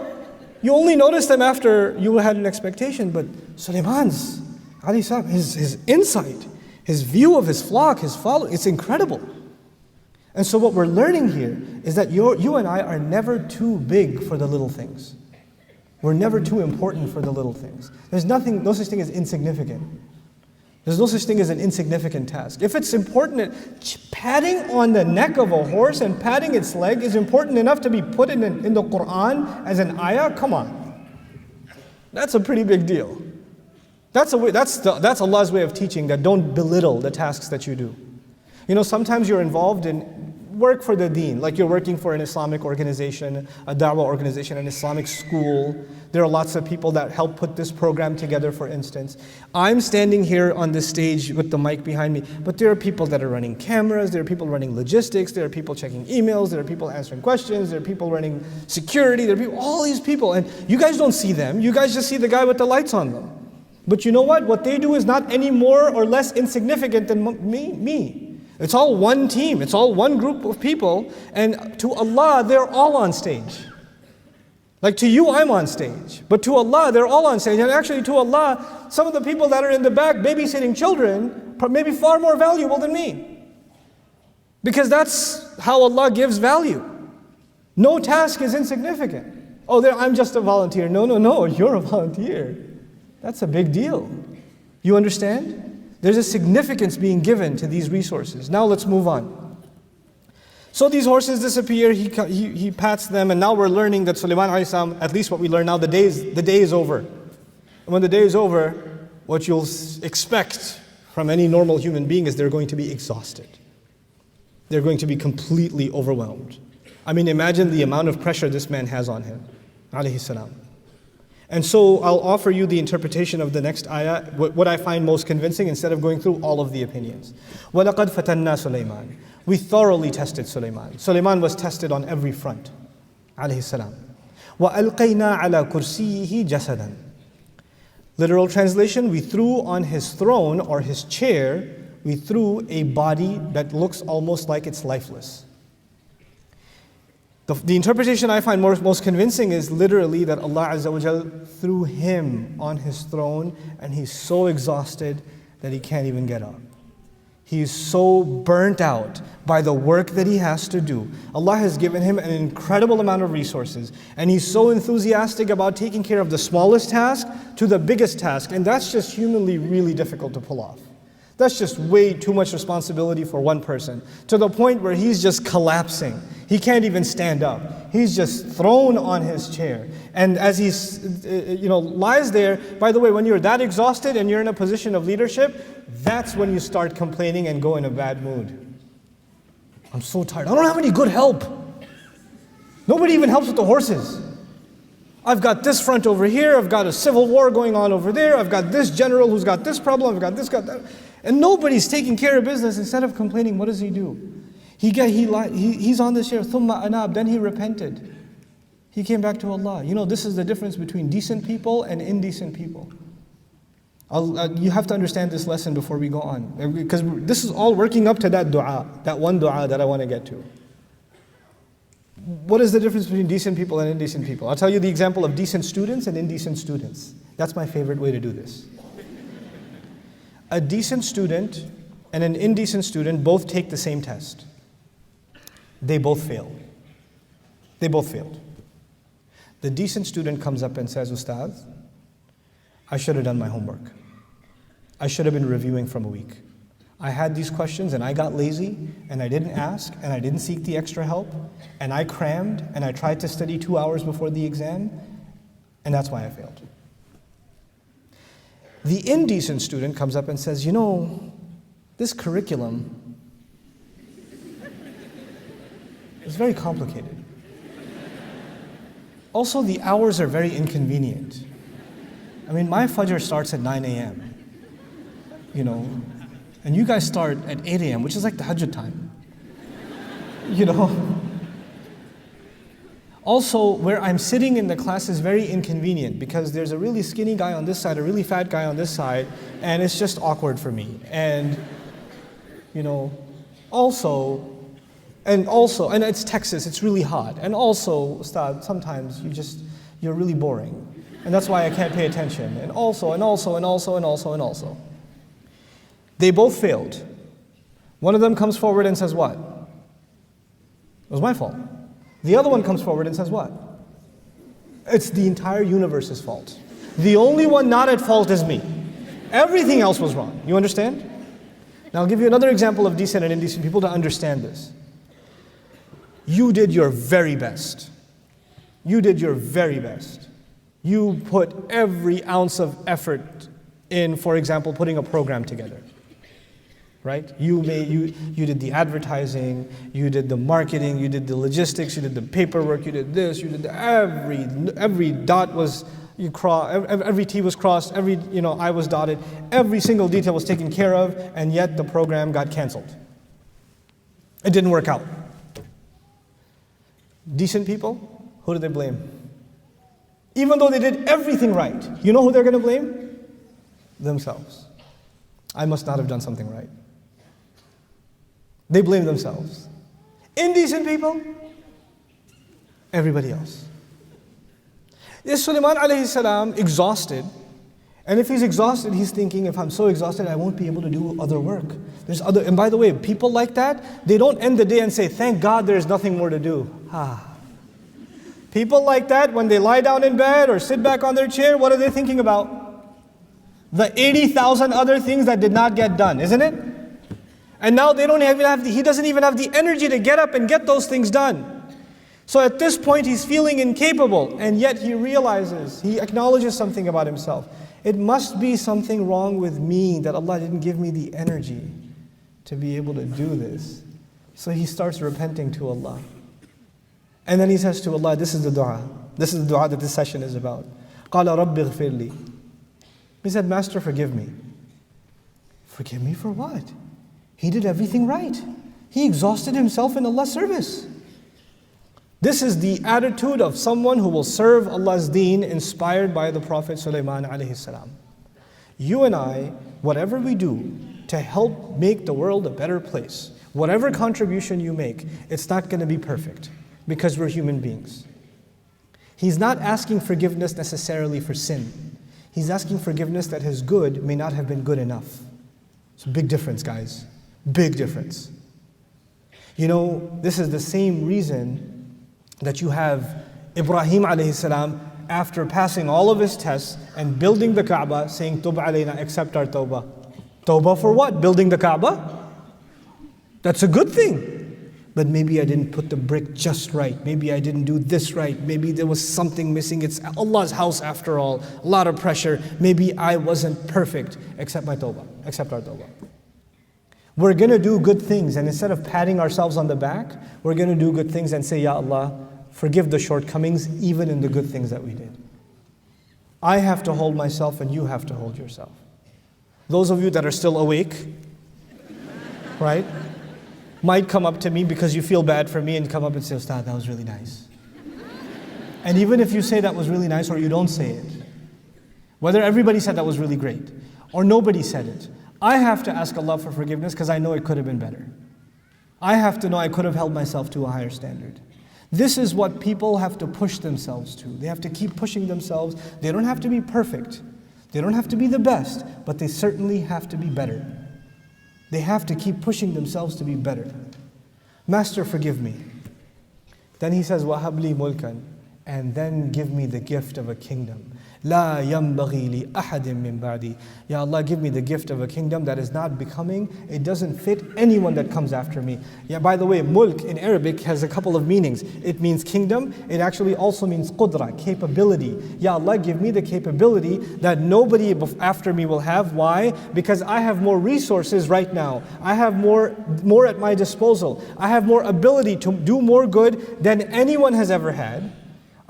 You only notice them after you had an expectation. But Sulaiman's, his insight, his view of his flock, his followers, it's incredible. And so what we're learning here is that you and I are never too big for the little things. We're never too important for the little things. There's no such thing as insignificant. There's no such thing as an insignificant task. If it's important, patting on the neck of a horse and patting its leg is important enough to be put in the Quran as an ayah, come on. That's a pretty big deal. That's Allah's way of teaching that don't belittle the tasks that you do. Sometimes you're involved in work for the deen, like you're working for an Islamic organization, a da'wah organization, an Islamic school. There are lots of people that help put this program together, for instance. I'm standing here on this stage with the mic behind me, but there are people that are running cameras, there are people running logistics, there are people checking emails, there are people answering questions, there are people running security, there are people, all these people, and you guys don't see them, you guys just see the guy with the lights on them. But you know what? What they do is not any more or less insignificant than me. It's all one team, it's all one group of people, and to Allah, they're all on stage. Like to you, I'm on stage, but to Allah, they're all on stage. And actually to Allah, some of the people that are in the back babysitting children are maybe far more valuable than me. Because that's how Allah gives value. No task is insignificant. Oh, I'm just a volunteer. No, you're a volunteer. That's a big deal. You understand? There's a significance being given to these resources. Now let's move on. So these horses disappear, he pats them, and now we're learning that Sulaiman alayhi salam, at least what we learn now, the day is over. And when the day is over, what you'll expect from any normal human being is they're going to be exhausted. They're going to be completely overwhelmed. I mean, imagine the amount of pressure this man has on him, alayhi salam. And so I'll offer you the interpretation of the next ayah, what I find most convincing, instead of going through all of the opinions. وَلَقَدْ فَتَنَّا سُلَيْمَانَ. We thoroughly tested Sulaiman. Sulaiman was tested on every front, alayhi salam. وَأَلْقَيْنَا عَلَى كُرْسِيِّهِ جَسَدًا. Literal translation, we threw on his throne or his chair, we threw a body that looks almost like it's lifeless. The interpretation I find most convincing is literally that Allah Azza wa Jal threw him on his throne and he's so exhausted that he can't even get up. He's so burnt out by the work that he has to do. Allah has given him an incredible amount of resources, and he's so enthusiastic about taking care of the smallest task to the biggest task, and that's just humanly really difficult to pull off. That's just way too much responsibility for one person, to the point where he's just collapsing. He can't even stand up. He's just thrown on his chair. And as he lies there, by the way, when you're that exhausted and you're in a position of leadership, that's when you start complaining and go in a bad mood. I'm so tired. I don't have any good help. Nobody even helps with the horses. I've got this front over here. I've got a civil war going on over there. I've got this general who's got this problem. I've got this, got that. And nobody's taking care of business. Instead of complaining, what does he do? He's on this chair. ثُمَّ أَنَابَ. Then he repented. He came back to Allah. This is the difference between decent people and indecent people. You have to understand this lesson before we go on. Because this is all working up to that dua, that one dua that I want to get to. What is the difference between decent people and indecent people? I'll tell you the example of decent students and indecent students. That's my favorite way to do this. A decent student and an indecent student both take the same test. They both fail. They both failed. The decent student comes up and says, Ustaz, I should have done my homework. I should have been reviewing from a week. I had these questions and I got lazy and I didn't ask and I didn't seek the extra help and I crammed and I tried to study 2 hours before the exam and that's why I failed. The indecent student comes up and says, this curriculum is very complicated. Also, the hours are very inconvenient. I mean, my fajr starts at 9 a.m., and you guys start at 8 a.m., which is like the Hajj time. Also, where I'm sitting in the class is very inconvenient because there's a really skinny guy on this side, a really fat guy on this side, and it's just awkward for me. And, and it's Texas, it's really hot. And also, Ustad, sometimes you're really boring. And that's why I can't pay attention. And also. They both failed. One of them comes forward and says what? It was my fault. The other one comes forward and says what? It's the entire universe's fault. The only one not at fault is me. Everything else was wrong. You understand? Now I'll give you another example of decent and indecent people to understand this. You did your very best. You did your very best. You put every ounce of effort in, for example, putting a program together. Right? You did the advertising, you did the marketing, you did the logistics, you did the paperwork, you did this, you did every dot was you cross, every T was crossed, every I was dotted, every single detail was taken care of, and yet the program got canceled. It didn't work out. Decent people, who do they blame? Even though they did everything right, you know who they're going to blame? Themselves. I must not have done something right. They blame themselves. Indecent people, everybody else. Is Sulaiman alayhi salam exhausted? And if he's exhausted, he's thinking, if I'm so exhausted, I won't be able to do other work. And by the way, people like that, they don't end the day and say, thank God there's nothing more to do. People like that, when they lie down in bed or sit back on their chair, what are they thinking about? The 80,000 other things that did not get done, isn't it? And now he doesn't even have the energy to get up and get those things done. So at this point he's feeling incapable, and yet he acknowledges something about himself. It must be something wrong with me that Allah didn't give me the energy to be able to do this. So he starts repenting to Allah. And then he says to Allah, this is the dua. This is the dua that this session is about. قَالَ رَبِّ اغْفِرْ لِي. He said, Master, forgive me. Forgive me for what? He did everything right. He exhausted himself in Allah's service. This is the attitude of someone who will serve Allah's deen inspired by the Prophet Sulaiman alayhi salam. You and I, whatever we do to help make the world a better place, whatever contribution you make, it's not going to be perfect because we're human beings. He's not asking forgiveness necessarily for sin. He's asking forgiveness that his good may not have been good enough. It's a big difference, guys. Big difference. This is the same reason that you have Ibrahim alayhi salam, after passing all of his tests and building the Kaaba, saying, Tub alayna, accept our tawbah. Tawbah for what? Building the Kaaba? That's a good thing. But maybe I didn't put the brick just right. Maybe I didn't do this right. Maybe there was something missing. It's Allah's house after all. A lot of pressure. Maybe I wasn't perfect. Accept my tawbah. Accept our tawbah. We're going to do good things, and instead of patting ourselves on the back, we're going to do good things and say, Ya Allah, forgive the shortcomings even in the good things that we did. I have to hold myself and you have to hold yourself. Those of you that are still awake, right, might come up to me because you feel bad for me and come up and say, Ustad, that was really nice. And even if you say that was really nice or you don't say it, whether everybody said that was really great or nobody said it, I have to ask Allah for forgiveness because I know it could have been better. I have to know I could have held myself to a higher standard. This is what people have to push themselves to. They have to keep pushing themselves. They don't have to be perfect. They don't have to be the best, but they certainly have to be better. They have to keep pushing themselves to be better. Master, forgive me. Then he says, وَهَبْ لِي مُلْكًا, and then give me the gift of a kingdom. لَا يَنْبَغِي لِأَحَدٍ مِّن بَعْدِي. Ya Allah, give me the gift of a kingdom that is not becoming, it doesn't fit anyone that comes after me. Yeah, by the way, mulk in Arabic has a couple of meanings. It means kingdom. It actually also means qudra, capability. Ya Allah, give me the capability that nobody after me will have. Why? Because I have more resources right now. I have more at my disposal. I have more ability to do more good than anyone has ever had.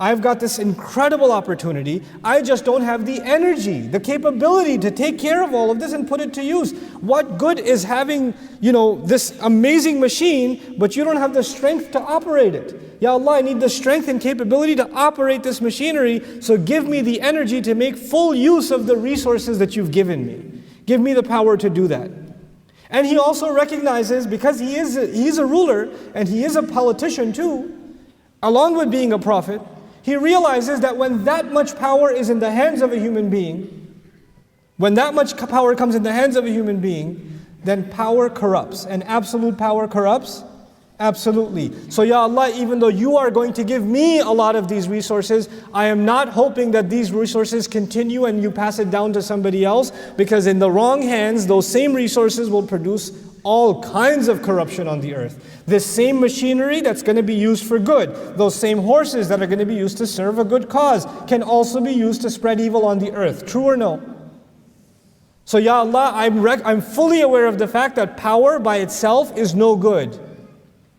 I've got this incredible opportunity. I just don't have the energy, the capability to take care of all of this and put it to use. What good is having, this amazing machine, but you don't have the strength to operate it? Ya Allah, I need the strength and capability to operate this machinery, so give me the energy to make full use of the resources that you've given me. Give me the power to do that. And he also recognizes, because he's a ruler and he is a politician too, along with being a prophet, he realizes that when that much power is in the hands of a human being, when that much power comes in the hands of a human being, then power corrupts. And absolute power corrupts? Absolutely. So Ya Allah, even though you are going to give me a lot of these resources, I am not hoping that these resources continue and you pass it down to somebody else, because in the wrong hands, those same resources will produce all kinds of corruption on the earth. This same machinery that's going to be used for good, those same horses that are going to be used to serve a good cause, can also be used to spread evil on the earth. True or no? So Ya Allah, I'm fully aware of the fact that power by itself is no good.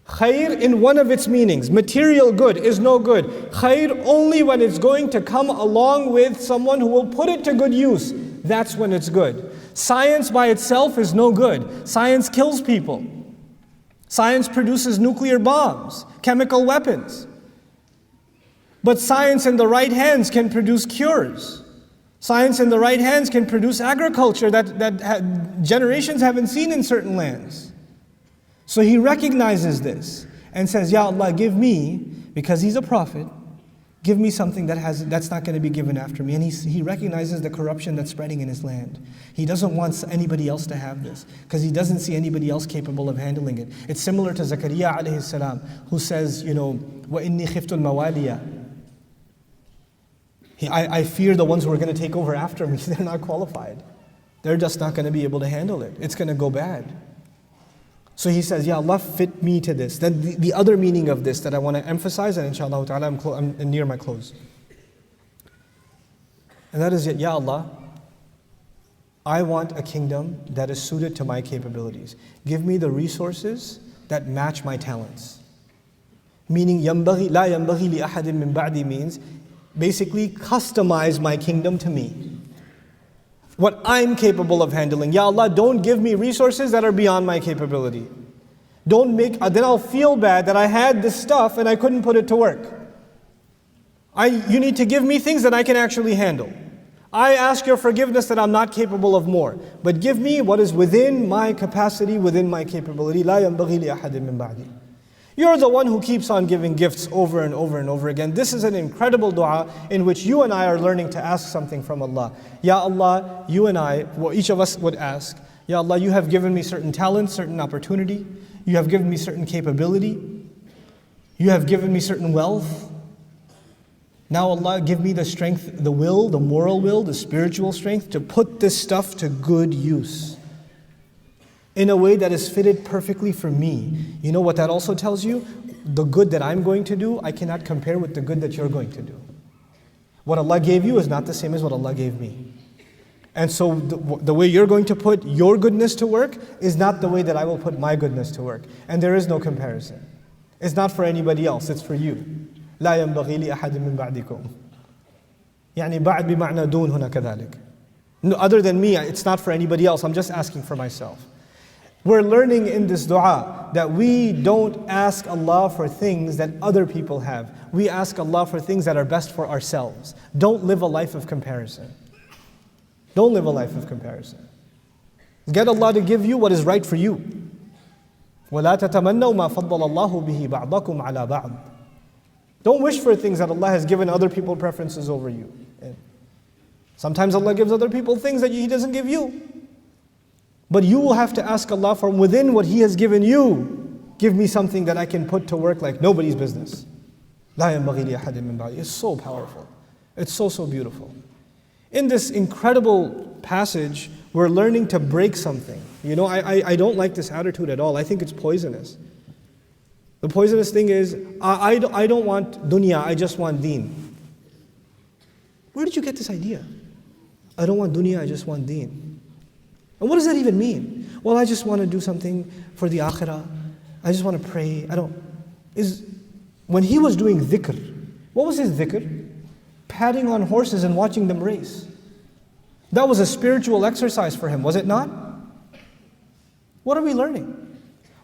Khair in one of its meanings, material good is no good. Khair only when it's going to come along with someone who will put it to good use. That's when it's good. Science by itself is no good. Science kills people. Science produces nuclear bombs, chemical weapons. But science in the right hands can produce cures. Science in the right hands can produce agriculture that generations haven't seen in certain lands. So he recognizes this and says, Ya Allah, give me, because he's a prophet, give me something that's not going to be given after me. And he recognizes the corruption that's spreading in his land. He doesn't want anybody else to have this, because he doesn't see anybody else capable of handling it. It's similar to Zakaria alayhi salam, who says, وَإِنِّي خِفْتُ الْمَوَالِيَ. I fear the ones who are going to take over after me. They're not qualified. They're just not going to be able to handle it. It's going to go bad. So he says, Ya Allah, fit me to this. Then the other meaning of this that I want to emphasize, and inshallah ta'ala, I'm near my close. And that is, Ya Allah, I want a kingdom that is suited to my capabilities. Give me the resources that match my talents. Meaning, يَنْبَغِي لَا يَنْبَغِي لِأَحَدٍ مِّن بَعْدِي means, basically customize my kingdom to me. What I'm capable of handling. Ya Allah, don't give me resources that are beyond my capability. Then I'll feel bad that I had this stuff and I couldn't put it to work. You need to give me things that I can actually handle. I ask your forgiveness that I'm not capable of more. But give me what is within my capacity, within my capability. لا ينبغي لأحد من بعدي. You're the one who keeps on giving gifts over and over and over again. This is an incredible dua in which you and I are learning to ask something from Allah. Ya Allah, you and I, each of us would ask, Ya Allah, you have given me certain talent, certain opportunity. You have given me certain capability. You have given me certain wealth. Now Allah, give me the strength, the will, the moral will, the spiritual strength to put this stuff to good use in a way that is fitted perfectly for me. You know what that also tells you? The good that I'm going to do, I cannot compare with the good that you're going to do. What Allah gave you is not the same as what Allah gave me. And so the way you're going to put your goodness to work is not the way that I will put my goodness to work. And there is no comparison. It's not for anybody else, it's for you. لا ينبغي لأحد من بعدكم. يعني بعد بمعنى دون هنا كذلك. No, other than me, it's not for anybody else. I'm just asking for myself. We're learning in this dua that we don't ask Allah for things that other people have. We ask Allah for things that are best for ourselves. Don't live a life of comparison. Don't live a life of comparison. Get Allah to give you what is right for you. وَلَا تَتَمَنَّوْا مَا فَضَّلَ اللَّهُ بِهِ بَعْضَكُمْ عَلَى بَعْضٍ. Don't wish for things that Allah has given other people preferences over you. Sometimes Allah gives other people things that He doesn't give you. But you will have to ask Allah from within what He has given you. Give me something that I can put to work like nobody's business. لا ينبغي لأحد من بعدي. It's so powerful. It's so beautiful. In this incredible passage, we're learning to break something. I don't like this attitude at all. I think it's poisonous. The poisonous thing is, I don't want dunya, I just want deen. Where did you get this idea? I don't want dunya, I just want deen. And what does that even mean? Well, I just want to do something for the akhirah. I just want to pray. When he was doing dhikr, what was his dhikr? Patting on horses and watching them race. That was a spiritual exercise for him, was it not? What are we learning?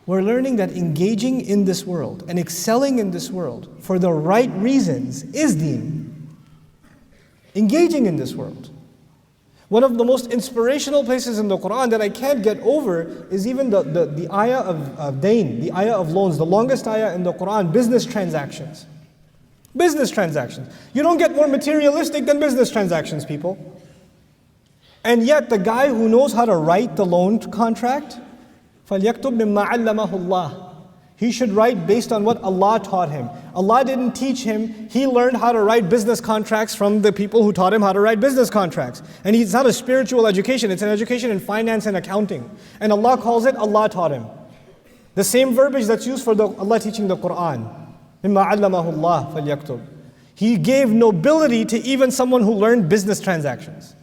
We're learning that engaging in this world and excelling in this world for the right reasons is deen. Engaging in this world. One of the most inspirational places in the Quran that I can't get over is even the ayah of dain, the ayah of loans, the longest ayah in the Quran, business transactions. Business transactions. You don't get more materialistic than business transactions, people. And yet the guy who knows how to write the loan contract, فَلْيَكْتُبْ مِمَّا عَلَّمَهُ اللَّهُ. He should write based on what Allah taught him. Allah didn't teach him. He learned how to write business contracts from the people who taught him how to write business contracts. And it's not a spiritual education. It's an education in finance and accounting. And Allah calls it, Allah taught him. The same verbiage that's used for Allah teaching the Quran. مِمَّا عَلَّمَهُ اللَّهُ فَلْيَكْتُبْ. He gave nobility to even someone who learned business transactions.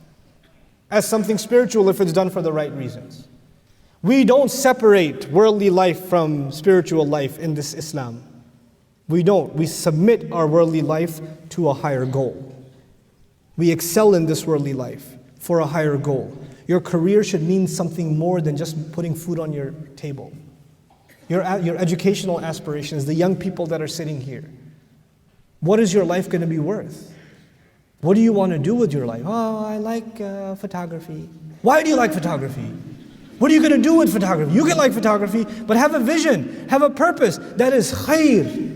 as something spiritual if it's done for the right reasons. We don't separate worldly life from spiritual life in this Islam. We don't. We submit our worldly life to a higher goal. We excel in this worldly life for a higher goal. Your career should mean something more than just putting food on your table. Your educational aspirations, the young people that are sitting here. What is your life going to be worth? What do you want to do with your life? Oh, I like photography. Why do you like photography? What are you going to do with photography? You can like photography, but have a vision, have a purpose. That is khair.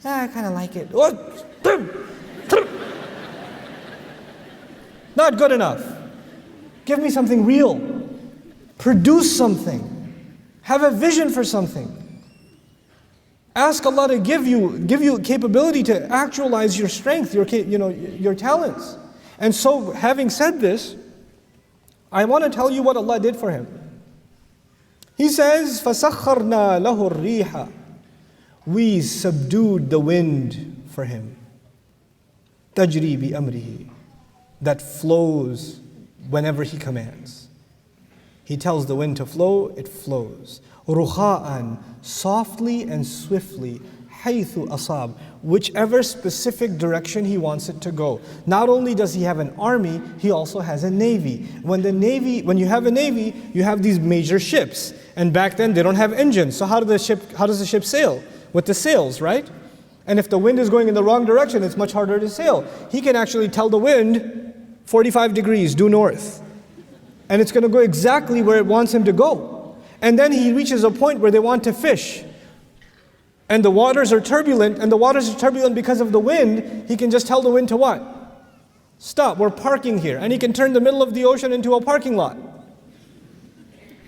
I kind of like it. Not good enough. Give me something real. Produce something. Have a vision for something. Ask Allah to give you capability to actualize your strength, your talents. And so, having said this, I want to tell you what Allah did for him. He says, فَسَخَّرْنَا لَهُ الرِّيحَ. We subdued the wind for him. تَجْرِي بِأَمْرِهِ. That flows whenever he commands. He tells the wind to flow, it flows. رُخَاءً. Softly and swiftly. حَيْثُ أَصَابَ. Whichever specific direction he wants it to go. Not only does he have an army, he also has a navy. When you have a navy, you have these major ships. And back then they don't have engines. So how does the ship sail? With the sails, right? And if the wind is going in the wrong direction, it's much harder to sail. He can actually tell the wind, 45 degrees, due north. And it's going to go exactly where it wants him to go. And then he reaches a point where they want to fish. And the waters are turbulent, because of the wind. He can just tell the wind to what? Stop, we're parking here. And he can turn the middle of the ocean into a parking lot.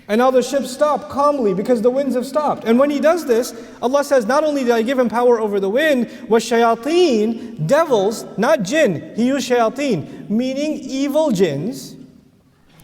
And now the ships stop calmly because the winds have stopped. And when he does this, Allah says, not only did I give him power over the wind, وَالشَّيَاطِينَ, devils, not jinn, he used shayateen, meaning evil jinns,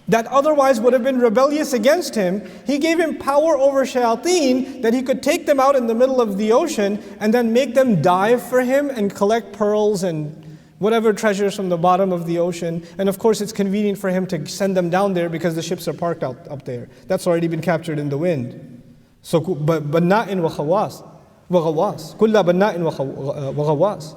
that otherwise would have been rebellious against him. He gave him power over shayateen, that he could take them out in the middle of the ocean and then make them dive for him and collect pearls and whatever treasures from the bottom of the ocean. And of course it's convenient for him to send them down there because the ships are parked up there. That's already been captured in the wind. So, بَنَّاءٍ وَغَوَّاسٍ كُلَّ بَنَّاءٍ وَغَوَّاسٍ.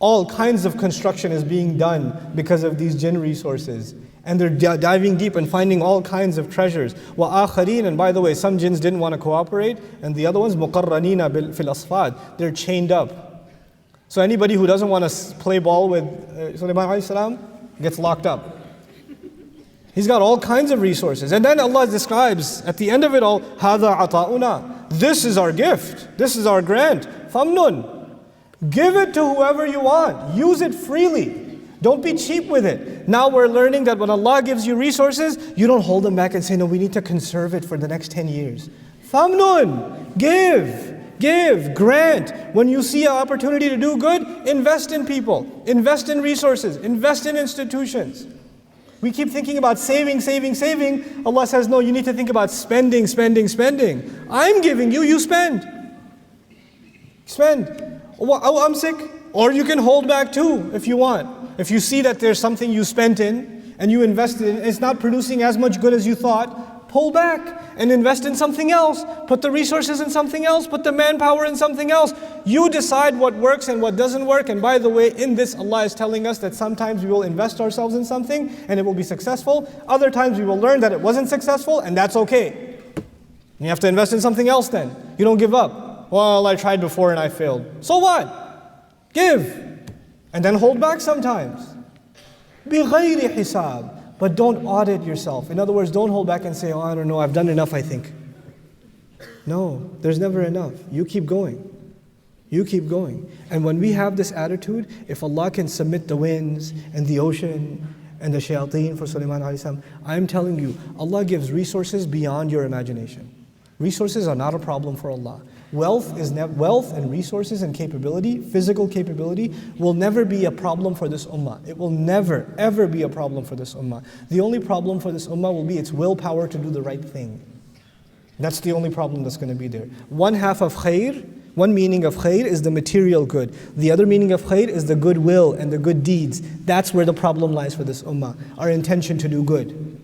All kinds of construction is being done because of these jinn resources. And they're diving deep and finding all kinds of treasures. وَآخَرِينَ, and by the way, some jinns didn't want to cooperate, and the other ones, مُقَرَّنِينَ فِي الْأَصْفَادِ, they're chained up. So anybody who doesn't want to play ball with Sulaiman alayhi salam gets locked up. He's got all kinds of resources. And then Allah describes at the end of it all, هَذَا عَطَاؤُنَا. This is our gift. This is our grant. فَمْنُن. Give it to whoever you want. Use it freely. Don't be cheap with it. Now we're learning that when Allah gives you resources, you don't hold them back and say, no, we need to conserve it for the next 10 years. فَمْنُن. Give, grant. When you see an opportunity to do good, invest in people, invest in resources, invest in institutions. We keep thinking about saving. Allah says, no, you need to think about spending. I'm giving you, you spend. Oh, I'm sick. Or you can hold back too, if you want. If you see that there's something you spent in and you invested in, it's not producing as much good as you thought, pull back and invest in something else. Put the resources in something else. Put the manpower in something else. You decide what works and what doesn't work. And by the way, in this, Allah is telling us that sometimes we will invest ourselves in something and it will be successful. Other times we will learn that it wasn't successful, and that's okay. You have to invest in something else then. You don't give up. Well, I tried before and I failed. So what? Give. And then hold back sometimes. بِغَيْرِ حِسَابٍ. But don't audit yourself. In other words, don't hold back and say, oh, I don't know, I've done enough, I think. No, there's never enough. You keep going. And when we have this attitude, if Allah can submit the winds and the ocean and the shayateen for Sulaiman alayhi salam, I'm telling you, Allah gives resources beyond your imagination. Resources are not a problem for Allah. Wealth and resources and capability, physical capability, will never be a problem for this ummah. It will never, ever be a problem for this ummah. The only problem for this ummah will be its willpower to do the right thing. That's the only problem that's going to be there. One half of khair One meaning of khair is the material good. The other meaning of khair is the goodwill and the good deeds. That's where the problem lies for this ummah. Our intention to do good.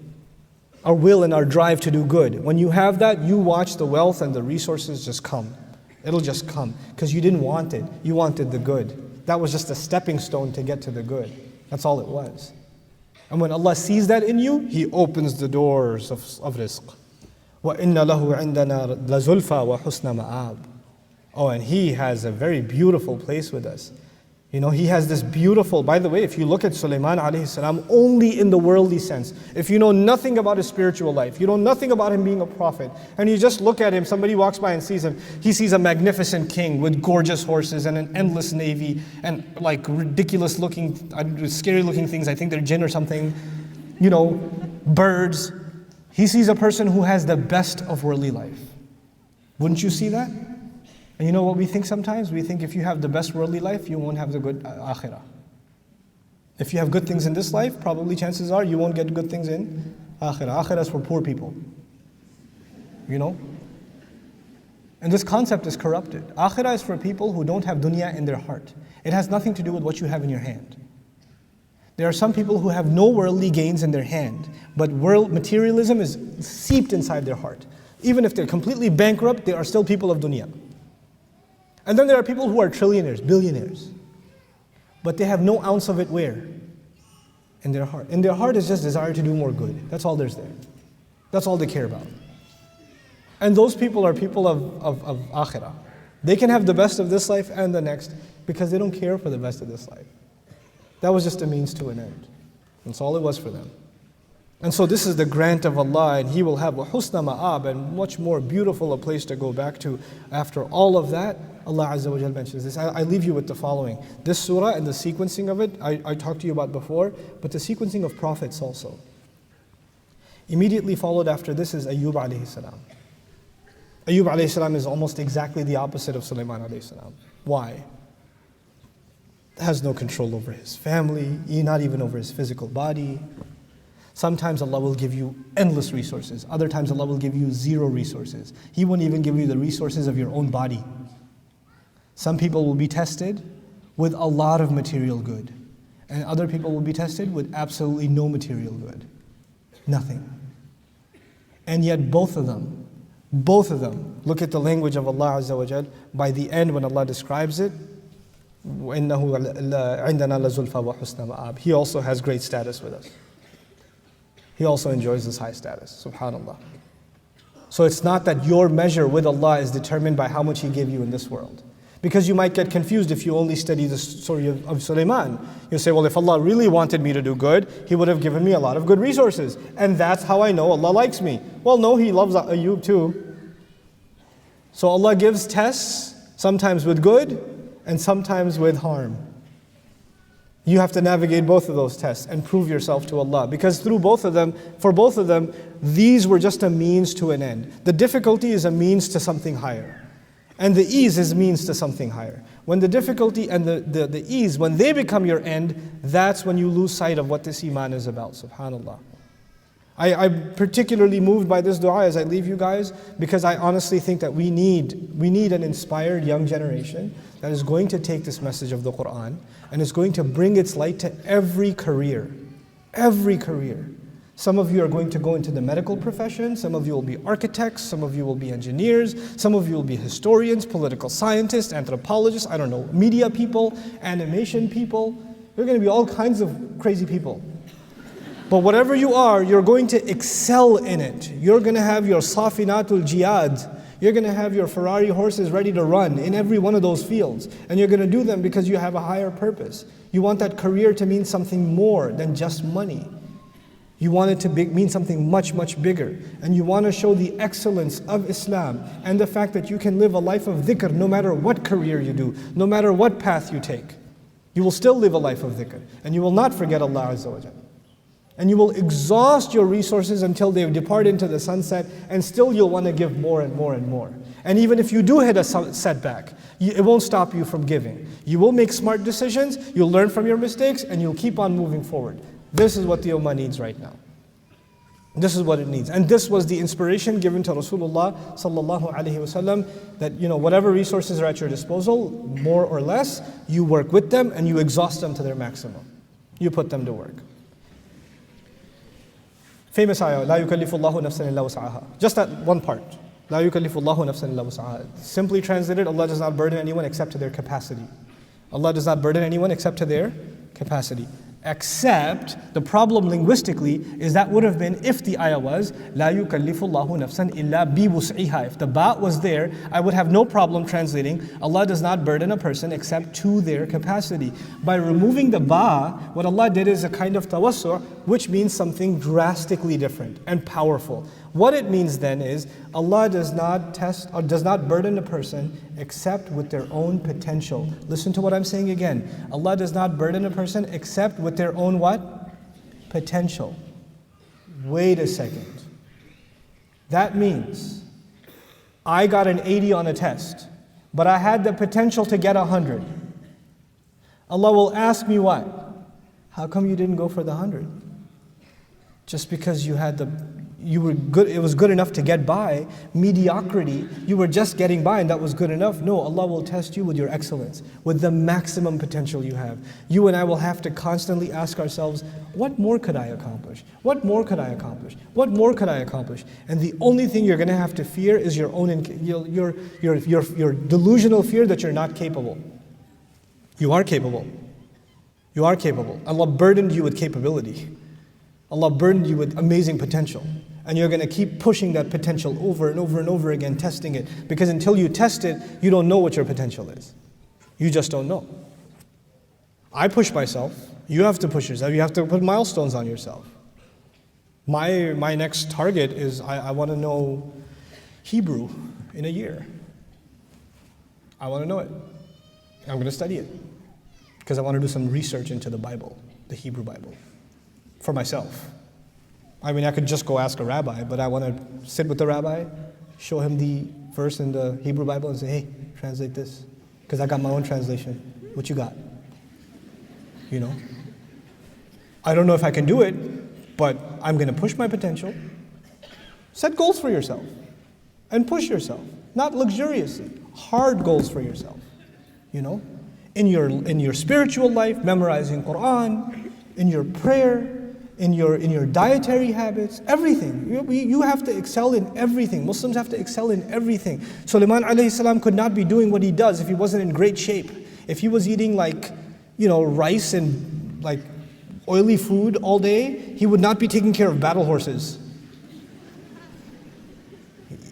Our will and our drive to do good. When you have that, you watch the wealth and the resources just come. It'll just come. Because you didn't want it. You wanted the good. That was just a stepping stone to get to the good. That's all it was. And when Allah sees that in you, He opens the doors of rizq. وَإِنَّ لَهُ عِنْدَنَا لَزُلْفَى وَحُسْنَ مَآبٍ. Oh, and He has a very beautiful place with us. You know, He has this beautiful, by the way, if you look at Sulaiman alayhi salam, only in the worldly sense. If you know nothing about his spiritual life, you know nothing about him being a prophet, and you just look at him, somebody walks by and sees him, he sees a magnificent king with gorgeous horses and an endless navy and like ridiculous looking, scary looking things, I think they're jinn or something, you know, birds. He sees a person who has the best of worldly life. Wouldn't you see that? And you know what we think sometimes? We think if you have the best worldly life, you won't have the good akhirah. If you have good things in this life, probably chances are you won't get good things in akhirah. Akhirah is for poor people. You know? And this concept is corrupted. Akhirah is for people who don't have dunya in their heart. It has nothing to do with what you have in your hand. There are some people who have no worldly gains in their hand, but materialism is seeped inside their heart. Even if they're completely bankrupt, they are still people of dunya. And then there are people who are trillionaires, billionaires. But they have no ounce of it where? In their heart. In their heart is just desire to do more good. That's all there's there. That's all they care about. And those people are people of akhirah. They can have the best of this life and the next because they don't care for the best of this life. That was just a means to an end. That's all it was for them. And so this is the grant of Allah, and He will have a husna ma'ab, and much more beautiful a place to go back to. After all of that, Allah Azza wa Jal mentions this. I leave you with the following. This surah and the sequencing of it, I talked to you about before, but the sequencing of prophets also. Immediately followed after this is Ayyub alayhi salam. Ayyub alayhi salam is almost exactly the opposite of Sulaiman alayhi salam. Why? Has no control over his family, not even over his physical body. Sometimes Allah will give you endless resources. Other times Allah will give you zero resources. He won't even give you the resources of your own body. Some people will be tested with a lot of material good. And other people will be tested with absolutely no material good. Nothing. And yet both of them, look at the language of Allah Azza wa Jal. By the end when Allah describes it, وَإِنَّهُ عِنْدَنَا لَزُلْفَى وَحُسْنَ مَآبٍ. He also has great status with us. He also enjoys this high status, subhanAllah. So it's not that your measure with Allah is determined by how much He gave you in this world. Because you might get confused if you only study the story of Sulaiman. You say, well, if Allah really wanted me to do good, He would have given me a lot of good resources. And that's how I know Allah likes me. Well, no, He loves Ayyub too. So Allah gives tests, sometimes with good and sometimes with harm. You have to navigate both of those tests and prove yourself to Allah. Because through both of them, for both of them, these were just a means to an end. The difficulty is a means to something higher. And the ease is means to something higher. When the difficulty and the ease, when they become your end, that's when you lose sight of what this iman is about, subhanAllah. I'm particularly moved by this dua as I leave you guys, because I honestly think that we need an inspired young generation that is going to take this message of the Quran and is going to bring its light to every career. Every career. Some of you are going to go into the medical profession, some of you will be architects, some of you will be engineers, some of you will be historians, political scientists, anthropologists, I don't know, media people, animation people. There are going to be all kinds of crazy people. But whatever you are, you're going to excel in it. You're going to have your safinatul jihad. You're going to have your Ferrari horses ready to run in every one of those fields. And you're going to do them because you have a higher purpose. You want that career to mean something more than just money. You want it to mean something much, much bigger. And you want to show the excellence of Islam and the fact that you can live a life of dhikr no matter what career you do, no matter what path you take. You will still live a life of dhikr. And you will not forget Allah Azza wa Jalla. And you will exhaust your resources until they depart into the sunset, and still you'll want to give more and more and more. And even if you do hit a setback, it won't stop you from giving. You will make smart decisions, you'll learn from your mistakes, and you'll keep on moving forward. This is what the Ummah needs right now. This is what it needs. And this was the inspiration given to Rasulullah sallallahu alaihi wasallam, that whatever resources are at your disposal, more or less, you work with them and you exhaust them to their maximum. You put them to work. Famous ayah, لا يكلف الله نفسا إلا وسعها. Just that one part. لا يكلف الله نفسا إلا وسعها. Simply translated, Allah does not burden anyone except to their capacity. Allah does not burden anyone except to their capacity. Except, the problem linguistically is that would have been if the ayah was لا يكلف الله نفسا إلا بوسعها. If the ba was there, I would have no problem translating Allah does not burden a person except to their capacity. By removing the ba, what Allah did is a kind of tawassu', which means something drastically different and powerful. What it means then is Allah does not test or does not burden a person except with their own potential. Listen to what I'm saying again. Allah does not burden a person except with their own what? Potential. Wait a second. That means I got an 80 on a test, but I had the potential to get 100. Allah will ask me what? How come you didn't go for the 100? Just because you were good, it was good enough to get by. Mediocrity, you were just getting by and that was good enough. No, Allah will test you with your excellence, with the maximum potential you have. You and I will have to constantly ask ourselves, what more could I accomplish? What more could I accomplish? What more could I accomplish? And the only thing you're going to have to fear is your own, your delusional fear that you're not capable. You are capable. You are capable. Allah burdened you with capability. Allah burdened you with amazing potential. And you're going to keep pushing that potential over and over and over again, testing it. Because until you test it, you don't know what your potential is. You just don't know. I push myself. You have to push yourself. You have to put milestones on yourself. My next target is I want to know Hebrew in a year. I want to know it. I'm going to study it. Because I want to do some research into the Bible, the Hebrew Bible, for myself. I mean, I could just go ask a rabbi, but I want to sit with the rabbi, show him the verse in the Hebrew Bible and say, hey, translate this. Because I got my own translation. What you got? I don't know if I can do it, but I'm going to push my potential. Set goals for yourself and push yourself. Not luxuriously, hard goals for yourself. In your spiritual life, memorizing Quran, in your prayer, in your dietary habits, everything. You have to excel in everything. Muslims have to excel in everything. Sulaiman alayhi salam could not be doing what he does if he wasn't in great shape. If he was eating rice and oily food all day, he would not be taking care of battle horses.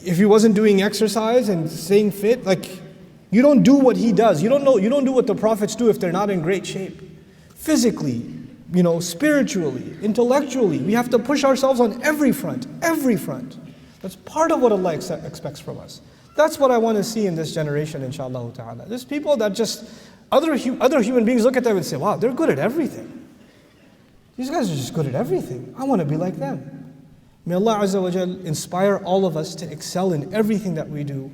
If he wasn't doing exercise and staying fit, you don't do what he does. You don't do what the prophets do if they're not in great shape. Physically, spiritually, intellectually, we have to push ourselves on every front. That's part of what Allah expects from us. That's what I want to see in this generation, inshallah ta'ala. There's people that just, other human beings look at them and say, wow, they're good at everything. These guys are just good at everything. I want to be like them. May Allah Azza wa Jal inspire all of us to excel in everything that we do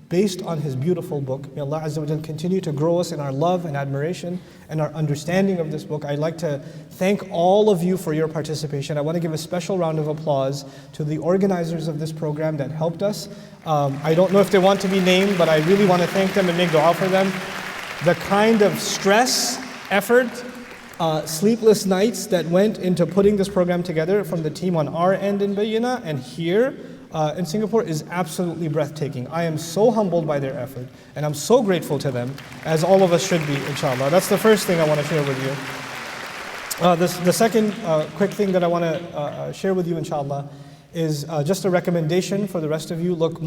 based on His beautiful book. May Allah Azza wa Jal continue to grow us in our love and admiration and our understanding of this book. I'd like to thank all of you for your participation. I want to give a special round of applause to the organizers of this program that helped us. I don't know if they want to be named, but I really want to thank them and make dua for them. The kind of stress, effort, sleepless nights that went into putting this program together from the team on our end in Bayyina and here in Singapore is absolutely breathtaking. I am so humbled by their effort and I'm so grateful to them, as all of us should be, inshallah. That's the first thing I want to share with you. The second quick thing that I want to share with you, inshallah, is just a recommendation for the rest of you. Look,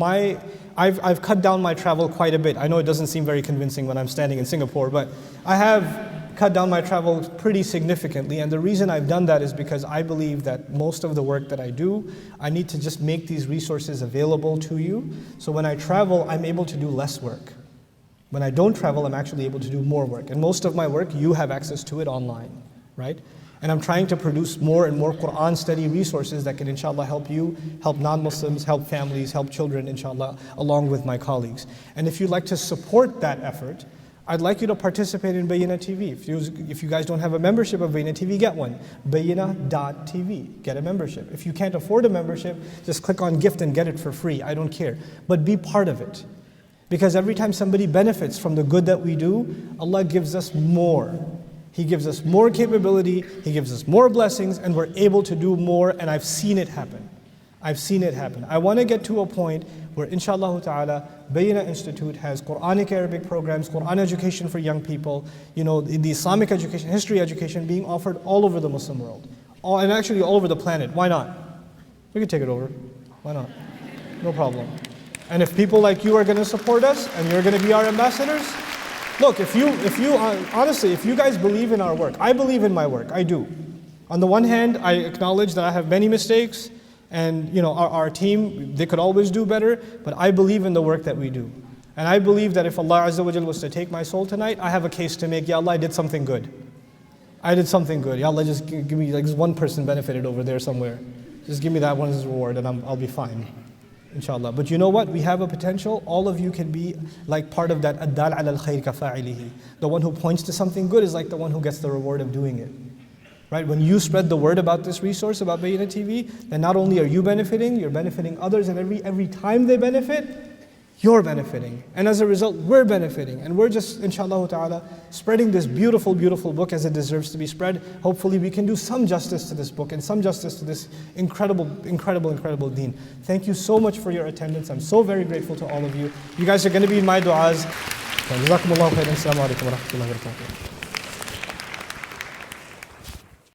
I've cut down my travel quite a bit. I know it doesn't seem very convincing when I'm standing in Singapore, but I have cut down my travel pretty significantly, and the reason I've done that is because I believe that most of the work that I do, I need to just make these resources available to you. So when I travel, I'm able to do less work. When I don't travel, I'm actually able to do more work. And most of my work, you have access to it online, right? And I'm trying to produce more and more Quran study resources that can, inshallah, help you, help non-Muslims, help families, help children, inshallah, along with my colleagues. And if you'd like to support that effort, I'd like you to participate in Bayyina TV. If you guys don't have a membership of Bayyina TV, get one. Bayyina.tv. Get a membership. If you can't afford a membership, just click on gift and get it for free. I don't care. But be part of it. Because every time somebody benefits from the good that we do, Allah gives us more. He gives us more capability, He gives us more blessings, and we're able to do more, and I've seen it happen. I've seen it happen. I want to get to a point where inshallah ta'ala, Bayyina Institute has Quranic Arabic programs, Quran education for young people, the Islamic education, history education being offered all over the Muslim world. And actually all over the planet. Why not? We can take it over. Why not? No problem. And if people like you are going to support us, and you're going to be our ambassadors, look, honestly, if you guys believe in our work, I believe in my work, I do. On the one hand, I acknowledge that I have many mistakes, and our team, they could always do better, but I believe in the work that we do. And I believe that if Allah Azza wa Jal was to take my soul tonight, I have a case to make. Ya Allah, I did something good. I did something good. Ya Allah, just give me, like one person benefited over there somewhere. Just give me that one's reward and I'll be fine. Inshallah. But you know what? We have a potential. All of you can be like part of that ad-dal ala al-khayr kafa'ilihi. The one who points to something good is like the one who gets the reward of doing it. Right? When you spread the word about this resource, about Bayyina TV, then not only are you benefiting, you're benefiting others, and every time they benefit, you're benefiting. And as a result, we're benefiting. And we're just, inshallah ta'ala, spreading this beautiful, beautiful book as it deserves to be spread. Hopefully we can do some justice to this book and some justice to this incredible, incredible, incredible deen. Thank you so much for your attendance. I'm so very grateful to all of you. You guys are going to be in my du'as. Jazakumullahu khairan. Assalamu alaikum wa rahmatullahi wa barakatuh.